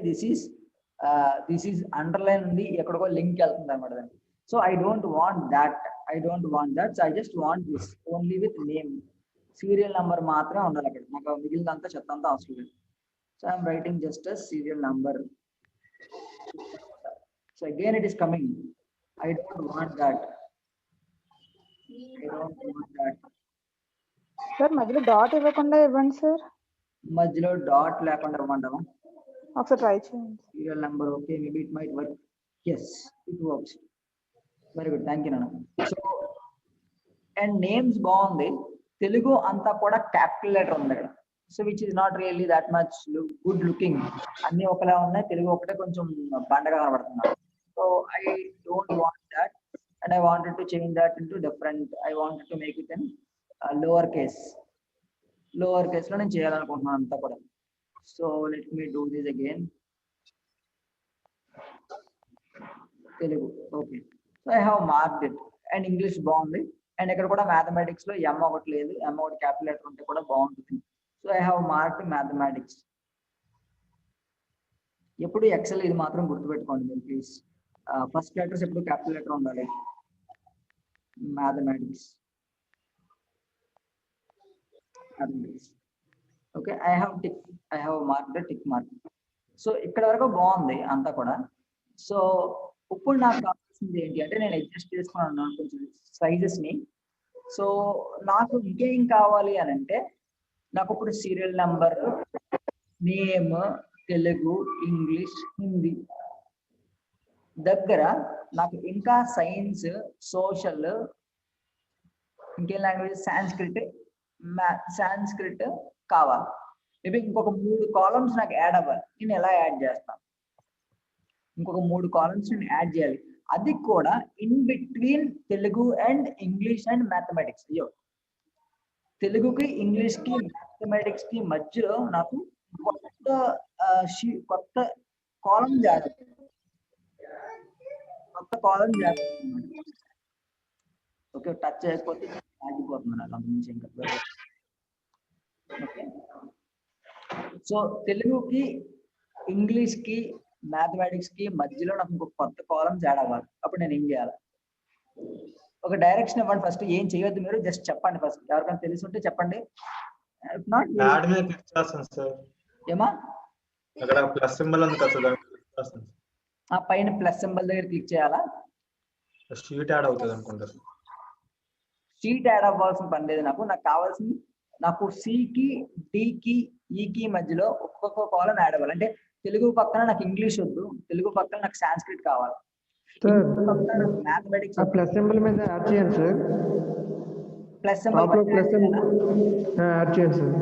దిస్ ఈస్ అండర్లైన్ ఉంది, ఎక్కడికో లింక్ వెళ్తుంది అనమాట దాన్ని. So I don't want that. So I just want this only with name. Serial number మాత్రమే ఉండాలి అక్కడ. నాకు మిగిలినంతా చెత్త అంతా అవసరం లేదు. So I'm writing just a serial number. So again it is coming. I don't want that. Sir మధ్యలో dot ఇవ్వకుండా ఇవ్వండి సార్. మధ్యలో డాట్ లేకుండా ఇవ్వమంటావా? ఒకసారి ట్రై చేయండి. Serial number okay, maybe it might work. Yes it works. Very good, thank you నాన్న. So and names బాగుంది. తెలుగు అంతా కూడా క్యాపిటల్ లెటర్ ఉంది ఇక్కడ. So which is not really that much good looking. అన్ని ఒకలా ఉన్నాయి, తెలుగు ఒకటే కొంచెం బండగా కనబడుతున్నారు. So I don't want that, and I wanted to change that into different. I wanted to make it in lower case. Lower case lo nenu cheyalanuntunnanu anta kuda. So let me do this again. Telugu okay. So I have marked it, and English బాగుంది. And ఇక్కడ కూడా mathematics లో m ఒకటి లేదు, m ఒకటి capital letter ఉంటే కూడా బాగుంటుంది. So I have marked mathematics. ఎప్పుడు ఎక్సెల్ ఇది మాత్రం గుర్తుపెట్టుకోండి మీరు ప్లీజ్. ఫస్ట్ లెటర్స్ ఎప్పుడు క్యాపిటల్ లెటర్ ఉండాలి. Mathematics okay. I have mark the tick mark. So ఇక్కడ వరకు బాగుంది అంతా కూడా. సో ఇప్పుడు నాకు కావాల్సింది ఏంటి అంటే నేను అడ్జస్ట్ చేసుకున్నాను కొంచెం సైజెస్ ని. సో నాకు ఇంకేం కావాలి అని అంటే నాకు ఇప్పుడు serial number, name, Telugu, English, Hindi దగ్గర నాకు ఇంకా సైన్స్, సోషల్, ఇంకేం లాంగ్వేజ్, సాంస్క్రిట్ కావాలి. మేబీ ఇంకొక 3 కాలమ్స్ నాకు యాడ్ అవ్వాలి. నేను ఎలా యాడ్ చేస్తాను? ఇంకొక 3 కాలమ్స్ నేను యాడ్ చేయాలి. అది కూడా in between Telugu and English and mathematics. అయ్యో, తెలుగుకి, ఇంగ్లీష్ కి, మ్యాథమెటిక్స్ కి మధ్యలో నాకు కొత్త కాలం యాడ్ అవుతుంది. ఓకే, టచ్ చేయకపోతే ఆగిపోతున్నాను అలా నుంచి ఇంకా. ఓకే. సో తెలుగుకి, ఇంగ్లీష్ కి, మ్యాథమెటిక్స్ కి మధ్యలో నాకు ఇంకొక కొత్త కాలమ్స్ యాడ్ అవ్వాలి. అప్పుడు నేను ఏం చేయాలి? ఒక డైరెక్షన్ ఇవ్వండి. ఫస్ట్ ఏం చేయొద్దు, మీరు జస్ట్ చెప్పండి. ఫస్ట్ ఎవరికైనా తెలిసి ఉంటే చెప్పండి. ఏమా అక్కడ ప్లస్ సింబల్ ఉంది కదా, ఆ పైన ప్లస్ సింబల్ దగ్గర క్లిక్ చేయాలా? షీట్ యాడ్ అవుతుంది అనుకుంటా. షీట్ యాడ్ అవ్వాల్సిన పని లేదు నాకు. నాకు కావాల్సింది నాకు సికి, డికి ఈకి మధ్యలో ఒక్కొక్క కాలం యాడ్ అవ్వాలి. అంటే తెలుగు పక్కన నాకు ఇంగ్లీష్ వద్దు, తెలుగు పక్కన నాకు సాంస్క్రిట్ కావాలి, సార్ పక్కన నాకు మ్యాథమెటిక్స్ ఆ ప్లస్ సింబల్ మీద యాడ్ చేయండి సార్. ప్లస్ టాప్ లో ప్లస్ సింబల్ యాడ్ చేయండి సార్.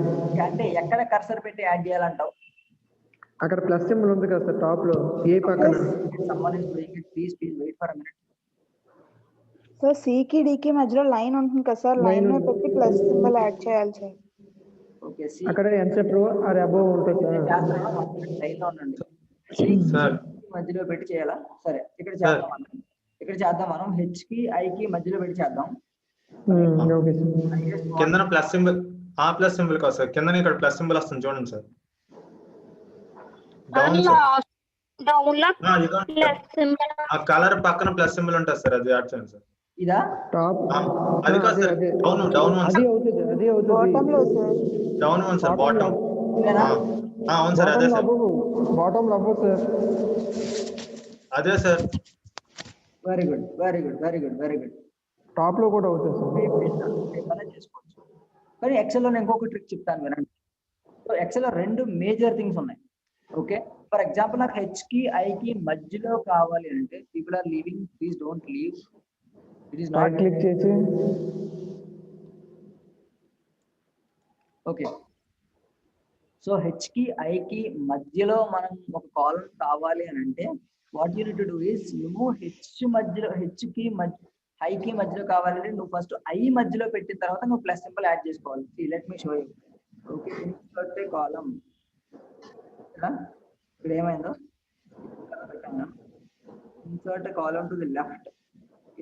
అంటే ఎక్కడ కర్సర్ పెట్టి యాడ్ చేయాలంటావు? అక్కడ ప్లస్ సింబల్ ఉంది కదా సార్ టాప్ లో, ఏ పక్కన. Someone is doing it, please wait for a minute. Sir సికి డికి మధ్యలో లైన్ ఉంటుంది కదా సార్, లైన్ లో పెట్టి ప్లస్ సింబల్ యాడ్ చేయాలి సార్. ఓకే, సి అక్కడ ఎన్సెట్ రో ఆర్ అబోవ్ ఉంటుంది సార్. లైన్ లో ఉండండి. సార్ మధ్యలో పెట్టి చేయాలా? సరే, ఇక్కడ చేద్దాం మనం. ఇక్కడ చేద్దాం మనం హెచ్ కి ఐ కి మధ్యలో పెట్టి చేద్దాం. Okay sir. కిందన ప్లస్ సింబల్, ఆ ప్లస్ సింబల్ కాదు సార్, కింద ఇక్కడ ప్లస్ సింబల్ వస్తుంది చూడండి సార్. Down sir. డౌన్ లో ఆ, ఇదిగోండి సార్. ప్లస్ సింబల్ ఆ కలర్ పక్కన ప్లస్ సింబల్ ఉంటుంది సార్, అది యాడ్ చేయండి సార్. ఇదా? టాప్ అది కాదు సార్, డౌన్ డౌన్ వన్ అది సార్, అవుతుంది, అది బాటమ్ లో అవుతుంది. Sir. Down one sir, bottom. ఇదేనా? అవును సార్, అదే సార్, బాటమ్ లో అవ్వదు సార్. అదే sir. Very good, very good, very good, very good. Top లో కూడా అవుతుంది సార్. ఏమైనా చేసుకోవచ్చు. కానీ ఎక్సెల్ లో నేను ఇంకొక ట్రిక్ చెప్తాను వినండి. సో ఎక్సెల్ లో రెండు మేజర్ థింగ్స్ ఉన్నాయి. ఓకే, ఫర్ ఎగ్జాంపుల్ నాకు హెచ్ కి ఐ కి మధ్యలో కావాలి అంటే, people are leaving, please don't leave, it is not. Right click చేసి ఓకే, సో హెచ్ కి ఐ కి మధ్యలో మనం ఒక కాలం కావాలి అని అంటే what you need to do is, నువ్వు హెచ్ మధ్యలో, హెచ్ కి ఐ కి మధ్యలో కావాలంటే నువ్వు ఫస్ట్ ఐ మధ్యలో పెట్టిన తర్వాత నువ్వు ప్లస్ సింబల్ యాడ్ చేసుకోవాలి. Let me show you. Okay, insert a column. ఇక్కడ ఏమైందో insert column to the left,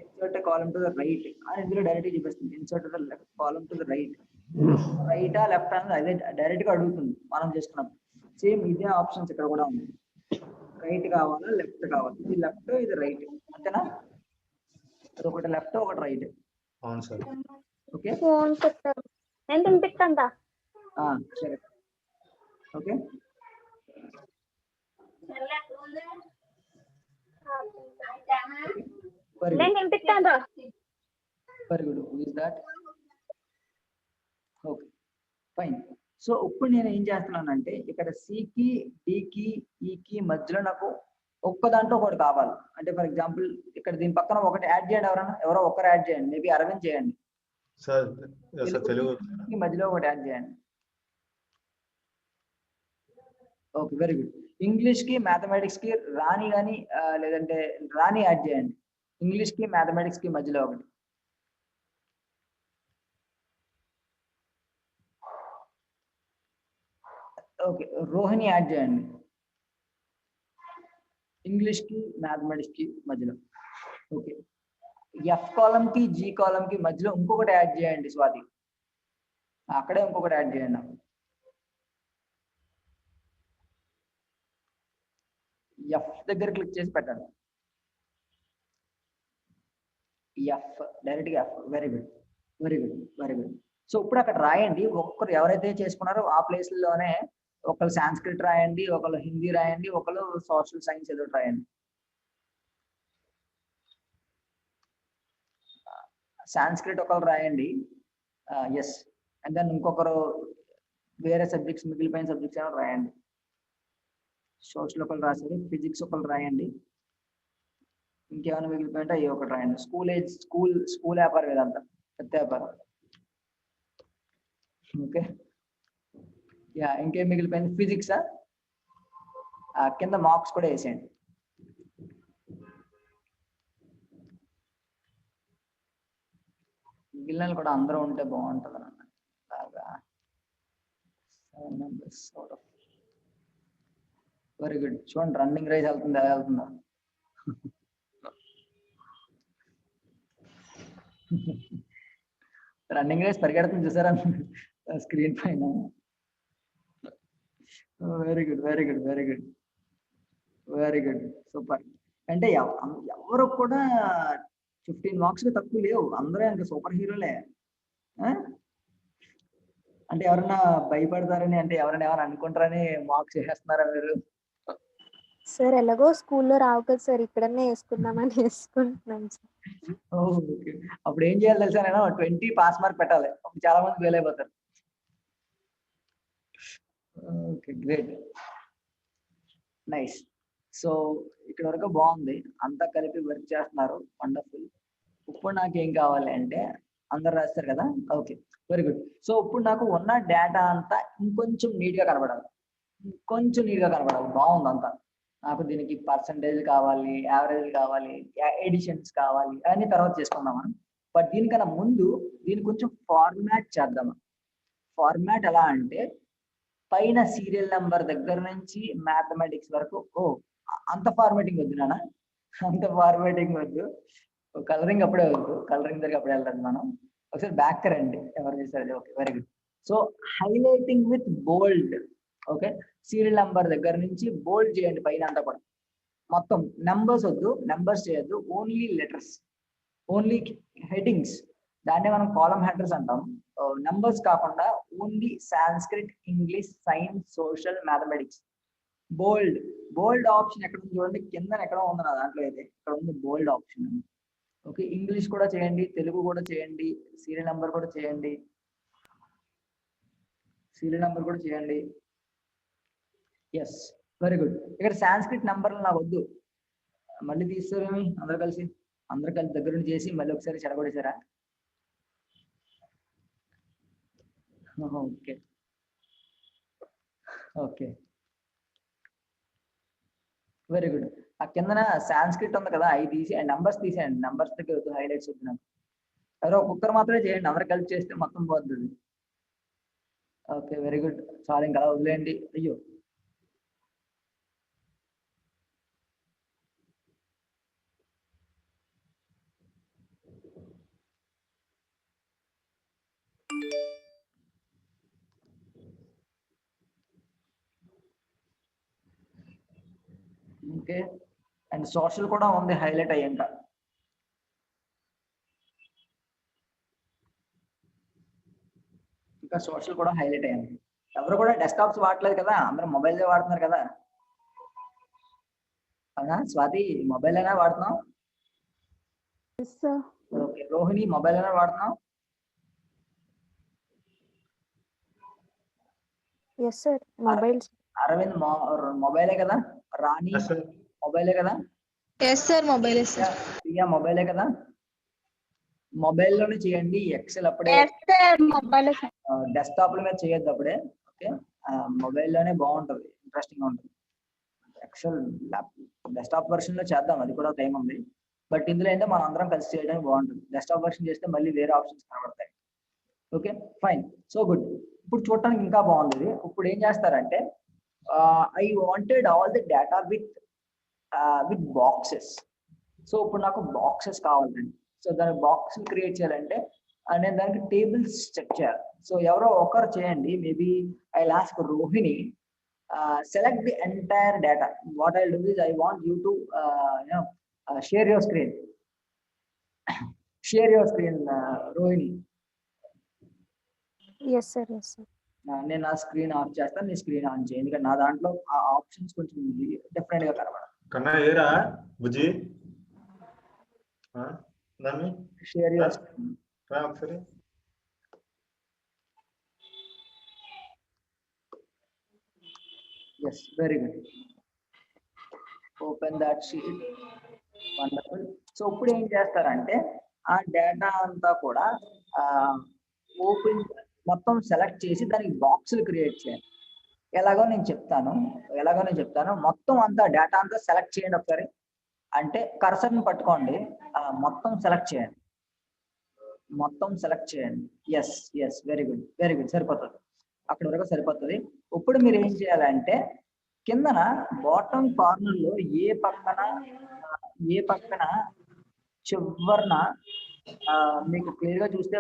insert column to the right అని ఇందులో డైరెక్ట్ చూపిస్తుంది. Insert the left column to the right, రైటా లెఫ్ట్ అని అదే డైరెక్ట్ గా అడుగుతుంది మనం చేసుకున్నప్పుడు. సేమ్ ఇదే ఆప్షన్స్ ఇక్కడ కూడా ఉంది. రైట్ కావాలా లెఫ్ట్ కావాలి, ఇది లెఫ్ట్ ఇది రైట్, అంతేనా? అది ఒకటి లెఫ్ట్ ఒకటి రైట్. అవును సార్. ఓకే, ఫోన్ పెట్టారు, నేను తినిపిస్తాను. సరే. ఓకే, నేను తినిపిస్తాను. Very good. Who is that? Okay, fine. So ఇప్పుడు నేను ఏం చేస్తున్నానంటే ఇక్కడ సికి డికి ఈకి మధ్యలో నాకు ఒక్క దాంట్లో ఒకటి కావాలి. అంటే ఫర్ ఎగ్జాంపుల్ ఇక్కడ దీని పక్కన ఒకటి యాడ్ చేయండి, ఎవరో ఒకరు యాడ్ చేయండి, మేబీ అరవింద్ చేయండి. సార్ సార్ తెలుగు ఈ మధ్యలో ఒకటి యాడ్ చేయండి. Okay, very good. ఇంగ్లీష్ కి మ్యాథమెటిక్స్ కి రాణి కానీ లేదంటే రాణి యాడ్ చేయండి. ఇంగ్లీష్ కి మ్యాథమెటిక్స్ కి మధ్యలో ఒకటి. ఓకే, రోహిణి యాడ్ చేయండి ఇంగ్లీష్ కి మ్యాథమెటిక్స్ కి మధ్యలో. ఓకే, ఎఫ్ కాలం కి జీ కాలం కి మధ్యలో ఇంకొకటి యాడ్ చేయండి స్వాతి, అక్కడే ఇంకొకటి యాడ్ చేయండి. ఎఫ్ దగ్గర క్లిక్ చేసి పెట్టండి. ఎఫ్ డైరెక్ట్ గా F. Very good, very good, very good. So ఇప్పుడు అక్కడ రాయండి, ఒక్కొక్కరు ఎవరైతే చేసుకున్నారో ఆ ప్లేస్లోనే ఒకళ్ళు సాంస్క్రిట్ రాయండి, ఒకళ్ళు హిందీ రాయండి, ఒకళ్ళు సోషల్ సైన్స్ ఏదో రాయండి. సాంస్క్రిట్ ఒకళ్ళు రాయండి, ఎస్. అండ్ దెన్ ఇంకొకరు వేరే సబ్జెక్ట్స్, మిగిలిపోయిన సబ్జెక్ట్స్ ఏమో రాయండి. సోషల్ ఒకళ్ళు రాశారు, ఫిజిక్స్ ఒకళ్ళు రాయండి, ఇంకేమైనా మిగిలిపోయింటే అవి ఒకటి రాయండి. స్కూల్ వ్యాపారం ఇదంతా పెద్ద వ్యాపారం. ఓకే, యా, ఇంకేం మిగిలిపోయింది? ఫిజిక్సా? కింద మార్క్స్ కూడా వేసేయండి. మిగిలిన కూడా అందరూ ఉంటే బాగుంటుంది అన్న బాగా. Very good. చూడండి రన్నింగ్ రేస్ వెళ్తుంది, ఎలా వెళ్తుందా? రన్నింగ్ రేస్ పరిగెడుతుంది చూసారా స్క్రీన్ పైన? Very good, very good, very good, very good, super. అంటే ఎవరు కూడా 15 మార్క్స్ తక్కువ లేవు, అందరూ ఇంకా సూపర్ హీరోలే. అంటే ఎవరన్నా భయపడతారని, అంటే ఎవరైనా ఏమైనా అనుకుంటారని మార్క్స్ వేసేస్తున్నారా మీరు? సార్ ఎలాగో స్కూల్లో రావు కదా సార్, ఇక్కడనే వేసుకుందామని వేసుకుంటున్నాను సార్. ఓకే, అప్పుడు ఏం చేయాలి తెలుసా, నేను 20 పాస్ మార్క్ పెట్టాలి, అప్పుడు చాలా మంది ఫెయిల్ అయిపోతారు. Okay, great, nice. సో ఇక్కడ వరకు బాగుంది, అంతా కలిపి వర్క్ చేస్తున్నారు, వండర్ఫుల్. ఇప్పుడు నాకు ఏం కావాలి అంటే అందరు రాస్తారు కదా, ఓకే, వెరీ గుడ్. సో ఇప్పుడు నాకు ఉన్న డేటా అంతా ఇంకొంచెం నీట్గా కనబడాలి, కొంచెం నీట్గా కనబడాలి, బాగుంది అంతా. నాకు దీనికి పర్సంటేజ్ కావాలి, యావరేజ్ కావాలి, ఎడిషన్స్ కావాలి, అన్ని తర్వాత చేసుకుందాం మనం. బట్ దీనికన్నా ముందు దీన్ని కొంచెం ఫార్మాట్ చేద్దాం. ఫార్మాట్ ఎలా అంటే పైన సీరియల్ నెంబర్ దగ్గర నుంచి మ్యాథమెటిక్స్ వరకు, అంత ఫార్మాటింగ్ వద్దు నాన్న, అంత ఫార్మాటింగ్ వద్దు, కలరింగ్ అప్పుడే వద్దు, కలరింగ్ దగ్గర అప్పుడే వెళ్ళదు మనం. ఒకసారి బ్యాక్ రండి, ఎవరు చేశారు, okay, very good. So highlighting with bold, okay, serial number దగ్గర నుంచి బోల్డ్ చేయండి పైన అంతా కూడా. మొత్తం నెంబర్స్ వద్దు, నెంబర్స్ చేయొద్దు, ఓన్లీ లెటర్స్, ఓన్లీ హెడ్డింగ్స్, దాన్నే మనం కాలమ్ హెడర్స్ అంటాం. నంబర్స్ కాకుండా only Sanskrit, English, science, social, mathematics. Bold, bold option ఎక్కడ ఉంది చూడండి, కింద ఎక్కడ ఉంది నా దాంట్లో అయితే, ఇక్కడ ఉంది బోల్డ్ ఆప్షన్. ఓకే, ఇంగ్లీష్ కూడా చేయండి, తెలుగు కూడా చేయండి, సీరియల్ నెంబర్ కూడా చేయండి, సీరియల్ నెంబర్ కూడా చేయండి. Yes, very good. ఇక్కడ సాంస్క్రిట్ నెంబర్లు నాకు వద్దు, మళ్ళీ తీస్తారేమి అందరు కలిసి దగ్గర నుండి చేసి మళ్ళీ ఒకసారి చెడగొడేశారా? Okay, okay, very good. ఆ కిందన సాంస్క్రిట్ ఉంది కదా, అవి తీసి నంబర్స్ తీసేయండి, నంబర్స్ దగ్గర వద్దు, హైలైట్స్ వద్దు నాకు. ఎవరో ఒక్కొక్కరు మాత్రమే చేయండి, అందరు కలిసి చేస్తే మొత్తం పోతుంది. ఓకే, వెరీ గుడ్, చాలా ఇంకా అలా వదిలేయండి. అయ్యో, ఓకే. అండ్ సోషల్ కూడా ఉంది హైలైట్ అయ్యాక. ఇంకా సోషల్ కూడా హైలైట్ అయ్యాను. ఎవరు కూడా డెస్క్టాప్స్ వాడలేదు కదా, అందరూ మొబైల్ వాడుతున్నారు కదా, అవునా? స్వాతి, మొబైల్ అయినా వాడుతున్నాం? ఓకే, రోహిణి, మొబైల్ అయినా వాడుతున్నాం? Yes sir, mobiles. అరవింద్ మొబైలే కదా? రాణి మొబైలే కదా? Yes sir, mobile sir. Priya మొబైలే కదా? మొబైల్లోనే చేయండి, ఎక్సెల్ అప్పుడే డెస్క్టాప్ల మీద చేయొద్దు అప్పుడే. ఓకే, మొబైల్లోనే బాగుంటుంది, ఇంట్రెస్టింగ్ ఉంటుంది. ఎక్సెల్ డెస్క్టాప్ వర్షన్ లో చేద్దాం, అది కూడా టైం ఉంది. బట్ ఇందులో అయితే మనం అందరం కలిసి చేయడానికి బాగుంటుంది. డెస్క్టాప్ వర్షన్ చేస్తే మళ్ళీ వేరే ఆప్షన్స్ కనబడతాయి. Okay, fine, so good. ఇప్పుడు చూడటానికి ఇంకా బాగుంది. ఇప్పుడు ఏం చేస్తారంటే I wanted all the data with boxes. So ఇప్పుడు నాకు బాక్సెస్ కావాలండి. సో దాని బాక్స్ క్రియేట్ చేయాలంటే నేను దానికి టేబుల్స్ చెక్ చేయాలి. సో ఎవరో ఒకరు చేయండి, maybe I లాస్క్ Rohini, select the entire data. What I'll do is I want you to share your screen. Share your screen, Rohini. Yes sir, yes sir. నేను నా స్క్రీన్ ఆఫ్ చేస్తాను, నీ స్క్రీన్ ఆన్ చేయండి, ఎందుకంటే నా దాంట్లో ఆ ఆప్షన్స్ కొంచెం డిఫరెంట్ గా కనబడాలి. కన్నా ఏరా బుజ్జి షేర్ యువర్ స్క్రీన్. ఒకసారి yes, very good. Open that sheet. Wonderful. So ఇప్పుడు ఏం చేస్తారంటే ఆ డేటా అంతా కూడా ఓపెన్ మొత్తం సెలెక్ట్ చేసి దానికి బాక్సులు క్రియేట్ చేయాలి. ఎలాగో నేను చెప్తాను. మొత్తం అంతా డేటా అంతా సెలెక్ట్ చేయండి ఒకసారి. అంటే కర్సర్ని పట్టుకోండి, మొత్తం సెలెక్ట్ చేయండి. ఎస్, వెరీ గుడ్, సరిపోతుంది, అక్కడ వరకు సరిపోతుంది. ఇప్పుడు మీరు ఏం చేయాలంటే కిందన బాటమ్ కార్నర్ లో ఏ పక్కన చివరన మీకు క్లియర్ గా చూస్తే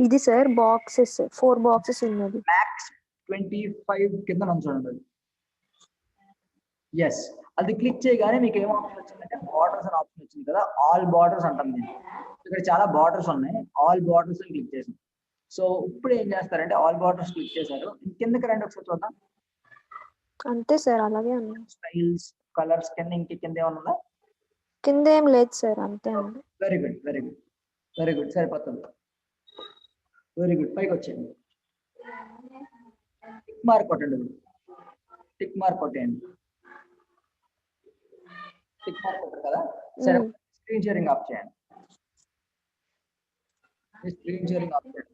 ఇది సార్ బాక్సెస్ 4 బాక్సెస్ ఉన్నది. మ్యాక్స్ 25 కింద చూడండి. ఎస్, అది క్లిక్ చేయగానే మీకు ఏం ఆప్షన్ వచ్చిందంటే బార్డర్స్ అని ఆప్షన్ వచ్చింది కదా, ఆల్ బార్డర్స్ అంటాం నేను. ఇక్కడ చాలా బార్డర్స్ ఉన్నాయి, ఆల్ బార్డర్స్ క్లిక్ చేసాం. సో ఇప్పుడు ఏం చేస్తారంటే ఆల్ బార్డర్స్ క్లిక్ చేశారు, కిందకి రండి ఒకసారి చూద్దాం. అంతే సార్, అలాగే ఉన్నాయి. స్టైల్స్, కలర్స్ కింద కింద ఏమన్నా కింద ఏం లేదు సార్, అంతే ఉంది. వెరీ గుడ్, సరిపోతుంది. వెరీ గుడ్, పైకి వచ్చేయండి. టిక్ మార్క్ కొట్టండి. ఇప్పుడు టిక్ మార్క్ కొట్టేయండి. టిక్ మార్క్ కొట్టారు కదా, సరే స్క్రీన్ షేరింగ్ ఆఫ్ చేయండి. స్క్రీన్ షేరింగ్ ఆఫ్ చేయండి.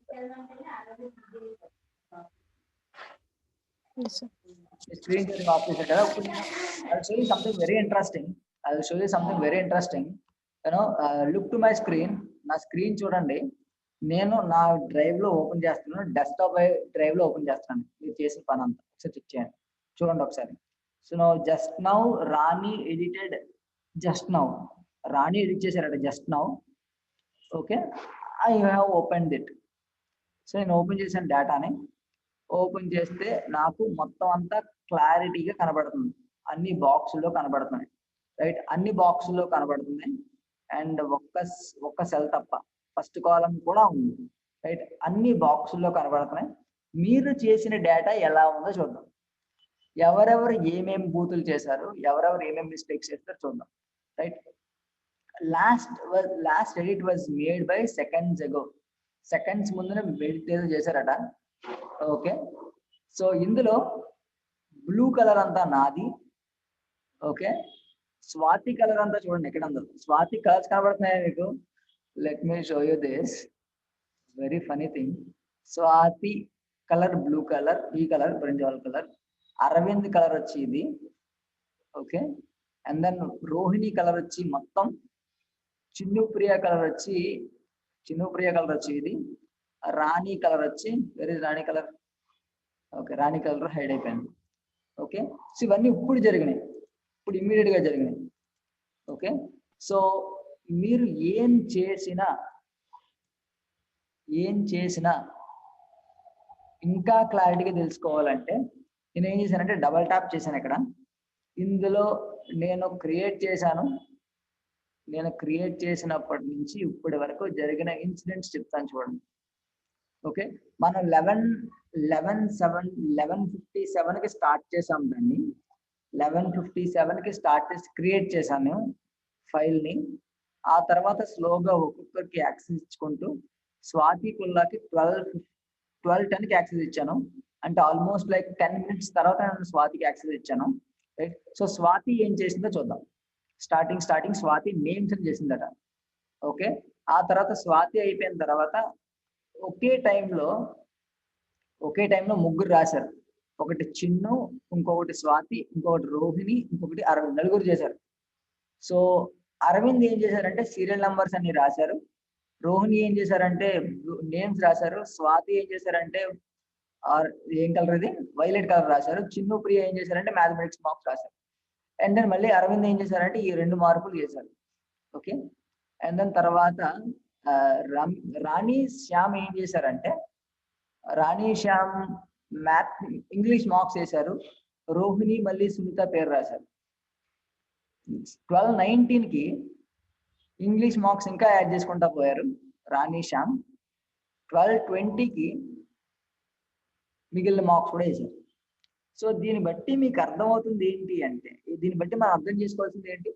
Yes, sir. Screen sharing of చేశారు కదా. ఇప్పుడు I'll show you something very interesting. Look to my screen. నా స్క్రీన్ చూడండి. నేను నా డ్రైవ్ లో ఓపెన్ చేస్తున్నాను, డెస్క్టాప్ డ్రైవ్ లో ఓపెన్ చేస్తున్నాను. మీరు చేసిన పని అంతా ఒకసారి చెక్ చేయండి, చూడండి ఒకసారి. సో జస్ట్ నౌ రాణి ఎడిటెడ్, జస్ట్ నౌ రాణి ఎడిట్ చేశారట just now. Okay, I have opened it. So నేను ఓపెన్ చేశాను డేటాని. ఓపెన్ చేస్తే నాకు మొత్తం అంతా క్లారిటీగా కనబడుతుంది, అన్ని బాక్సుల్లో కనబడుతున్నాయి. రైట్, అన్ని బాక్సుల్లో కనబడుతున్నాయి. అండ్ ఒక్క సెల్ తప్ప ఫస్ట్ కాలం కూడా ఉంది. రైట్, అన్ని బాక్సుల్లో కనబడుతున్నాయి. మీరు చేసిన డేటా ఎలా ఉందో చూద్దాం. ఎవరెవరు ఏమేమి బూతులు చేశారు, ఎవరెవరు ఏమేమి మిస్టేక్స్ చేస్తారో చూద్దాం. Right, last edit was made by seconds అగో. సెకండ్స్ ముందున ఎడిట్ ఏదో చేశారట. ఓకే, సో ఇందులో బ్లూ కలర్ అంతా నాది. ఓకే, స్వాతి కలర్ అంతా చూడండి ఎక్కడ ఉందో. స్వాతి కలర్స్ కనబడుతున్నాయా మీకు? Let me show you this very funny thing. Swathi colour blue colour, ఈ colour brinjal colour, Aravind colour వచ్చి ఇది. Okay, and then Rohini colour వచ్చి మొత్తం, చిన్నుప్రియ కలర్ వచ్చి ఇది, రాణి కలర్ వచ్చి very Rani colour. Okay, Rani colour hide అయిపోయింది. ఓకే, సో ఇవన్నీ ఇప్పుడు జరిగినాయి, ఇప్పుడు ఇమ్మీడియట్ గా జరిగినాయి. ఓకే, సో మీరు ఏం చేసినా ఇంకా క్లారిటీగా తెలుసుకోవాలంటే నేను ఏం చేశానంటే డబల్ ట్యాప్ చేశాను ఇక్కడ. ఇందులో నేను క్రియేట్ చేసినప్పటి నుంచి ఇప్పటి వరకు జరిగిన ఇన్సిడెంట్స్ చెప్తాను చూడండి. ఓకే, మనం 11:57కి స్టార్ట్ చేసాం దాన్ని. 11:57కి స్టార్ట్ చేసి క్రియేట్ చేశాను ఫైల్ని. ఆ తర్వాత స్లోగా ఒక్కొక్కరికి యాక్సెస్ ఇచ్చుకుంటూ స్వాతి కుల్లాకి 12:10కి యాక్సెస్ ఇచ్చాను. అంటే ఆల్మోస్ట్ లైక్ 10 minutes తర్వాత నేను స్వాతికి యాక్సెస్ ఇచ్చాను. రైట్, సో స్వాతి ఏం చేసిందో చూద్దాం. స్టార్టింగ్ స్వాతి నేమ్స్ అని చేసిందట. ఓకే, ఆ తర్వాత స్వాతి అయిపోయిన తర్వాత ఒకే టైంలో ముగ్గురు రాశారు. ఒకటి చిన్ను, ఇంకొకటి స్వాతి, ఇంకొకటి రోహిణి, ఇంకొకటి అరవింద్, నలుగురు చేశారు. సో అరవింద్ ఏం చేశారంటే సీరియల్ నంబర్స్ అన్ని రాశారు. రోహిణి ఏం చేశారంటే నేమ్స్ రాశారు. స్వాతి ఏం చేశారంటే ఏం కలర్ ఇది, వైలెట్ కలర్ రాశారు. చిన్ను ప్రియ ఏం చేశారంటే మ్యాథమెటిక్స్ మార్క్స్ రాశారు. అండ్ దెన్ మళ్ళీ అరవింద్ ఏం చేశారంటే ఈ 2 మార్కులు చేశారు. ఓకే, అండ్ దెన్ తర్వాత రాణి శ్యామ్ ఏం చేశారంటే మ్యాథ్ ఇంగ్లీష్ మార్క్స్ వేశారు. రోహిణి మళ్ళీ సునీత పేరు రాశారు. 12:19కి ఇంగ్లీష్ మార్క్స్ ఇంకా యాడ్ చేసుకుంటా పోయారు రాణి శ్యామ్. 12:20కి మిగిలిన మార్క్స్ కూడా వేశారు. సో దీన్ని బట్టి మీకు అర్థమవుతుంది ఏంటి అంటే, దీన్ని బట్టి మనం అర్థం చేసుకోవాల్సింది ఏంటి,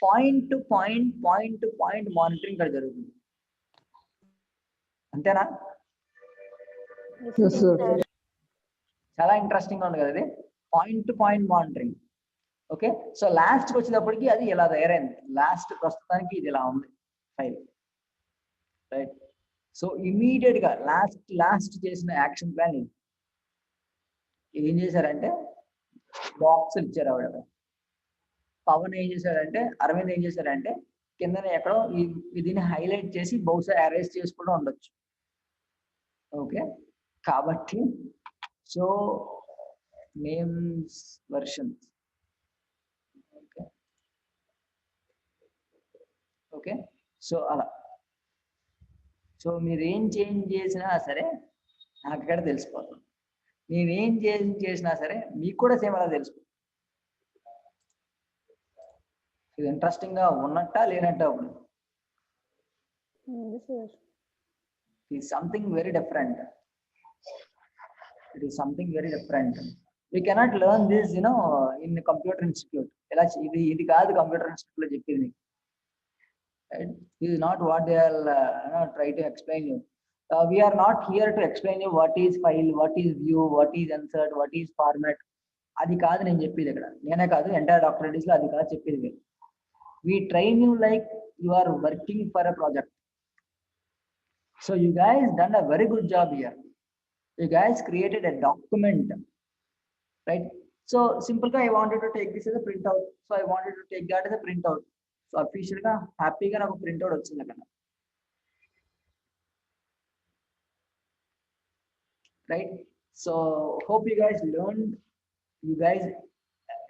పాయింట్ టు పాయింట్ మానిటరింగ్ ఇక్కడ జరుగుతుంది. అంతేనా? చాలా ఇంట్రెస్టింగ్ గా ఉంది కదా ఇది, point to point monitoring. Okay, so లాస్ట్కి వచ్చేటప్పటికి అది ఇలా తయారైంది. ప్రస్తుతానికి ఇది ఇలా ఉంది ఫైల్. రైట్, సో ఇమీడియట్ గా లాస్ట్ చేసిన యాక్షన్ ప్లాన్ ఇది. ఏం చేశారంటే బాక్స్ ఇచ్చారు ఆవిడ. పవన్ ఏం చేశారంటే, అరవింద్ ఏం చేశారంటే కిందనే ఎక్కడో దీన్ని హైలైట్ చేసి బహుశా అరేంజ్ చేసి కూడా ఉండొచ్చు. ఓకే, కాబట్టి so names versions. Okay, so అలా. సో మీరు ఏం చేంజ్ చేసినా సరే నాకు ఇక్కడ తెలిసిపోతుంది. నేనేం చేసినా సరే మీకు కూడా సేమ్ అలా తెలుసు. ఇది ఇంట్రెస్టింగ్ గా ఉన్నట్టా లేనట్టా? అప్పుడు ఇది something very different. We cannot learn this, in computer institute. ఇది కాదు కంప్యూటర్ ఇన్స్టిట్యూట్ లో చెప్పేది. Right? This is not what they are try to explain you. We are not here to explain you what is file, what is view, what is insert, what is format. అది కాదు నేను చెప్పేది ఇక్కడ. నేనే కాదు, entire doctor Reddy's లో అది కాదు చెప్పేది. We train you like you are working for a project. So you guys done a very good job here. You guys created a document, right? So simple గా I wanted to take this as a printout. So I wanted to take that as a printout. So official గా హ్యాపీగా నాకు printout వచ్చింది అక్కడ. Right? So hope you guys learned. You guys,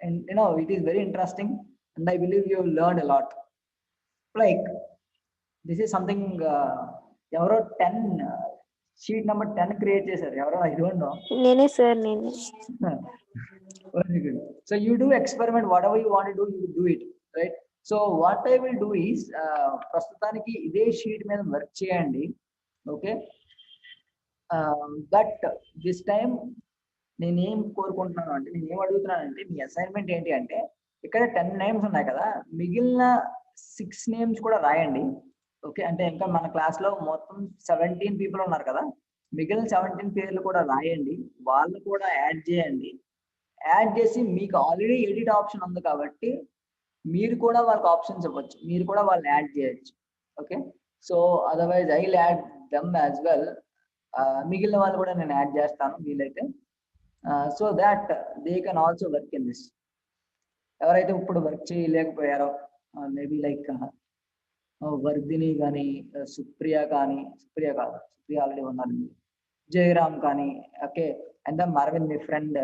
and you know, it is very interesting, and I believe you have learned a lot. Like this is something ఎవరో 10 sheet number 10 create చేశారు ఎవరో, I don't know. నేనే sir, నేనే. Very good. So you do experiment, whatever you want to do, you do it, right? So what I will do is ప్రస్తుతానికి ఇదే sheet మీద work చేయండి, okay? But this time నేనేం కోరుకుంటున్నాను అంటే, నేనేం అడుగుతున్నానంటే, మీ అసైన్మెంట్ ఏంటి అంటే, ఇక్కడ 10 names ఉన్నాయి కదా, మిగిలిన 6 names కూడా రాయండి, ఓకే? అంటే ఇంకా మన క్లాస్ లో మొత్తం 17 people ఉన్నారు కదా, మిగిలిన 17 పేర్లు కూడా రాయండి, వాళ్ళు కూడా యాడ్ చేయండి. యాడ్ చేసి మీకు ఆల్రెడీ ఎడిట్ ఆప్షన్ ఉంది కాబట్టి మీరు కూడా వాళ్ళకి ఆప్షన్స్ ఇవ్వచ్చు, మీరు కూడా వాళ్ళు యాడ్ చేయొచ్చు, okay? So otherwise I will add them as well. మిగిలిన వాళ్ళు కూడా నేను యాడ్ చేస్తాను వీలైతే, so that they can also work in this. ఎవరైతే ఇప్పుడు వర్క్ చేయలేకపోయారో, మేబీ లైక్ వర్ధిని కానీ, సుప్రియ కానీ, సుప్రియ కాదు, సుప్రియ ఆల్రెడీ ఉన్నారు, జయరామ్ కానీ, ఓకే? అండ్ దమ్ అరవింద్, మీ ఫ్రెండ్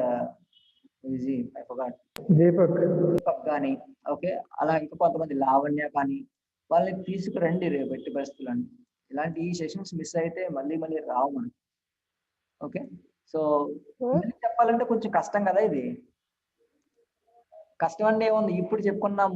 దీపక్ కానీ, ఓకే? అలా ఇంకా కొంతమంది లావణ్య కానీ, వాళ్ళని తీసుకురండి రేపు ఎట్టి పరిస్థితులని. ఇలాంటి ఈ సెషన్స్ మిస్ అయితే మళ్ళీ మళ్ళీ రావు మనకి, ఓకే? సో చెప్పాలంటే కొంచెం కష్టం కదా ఇది. కష్టం అంటే ఏముంది, ఇప్పుడు చెప్పుకున్నాం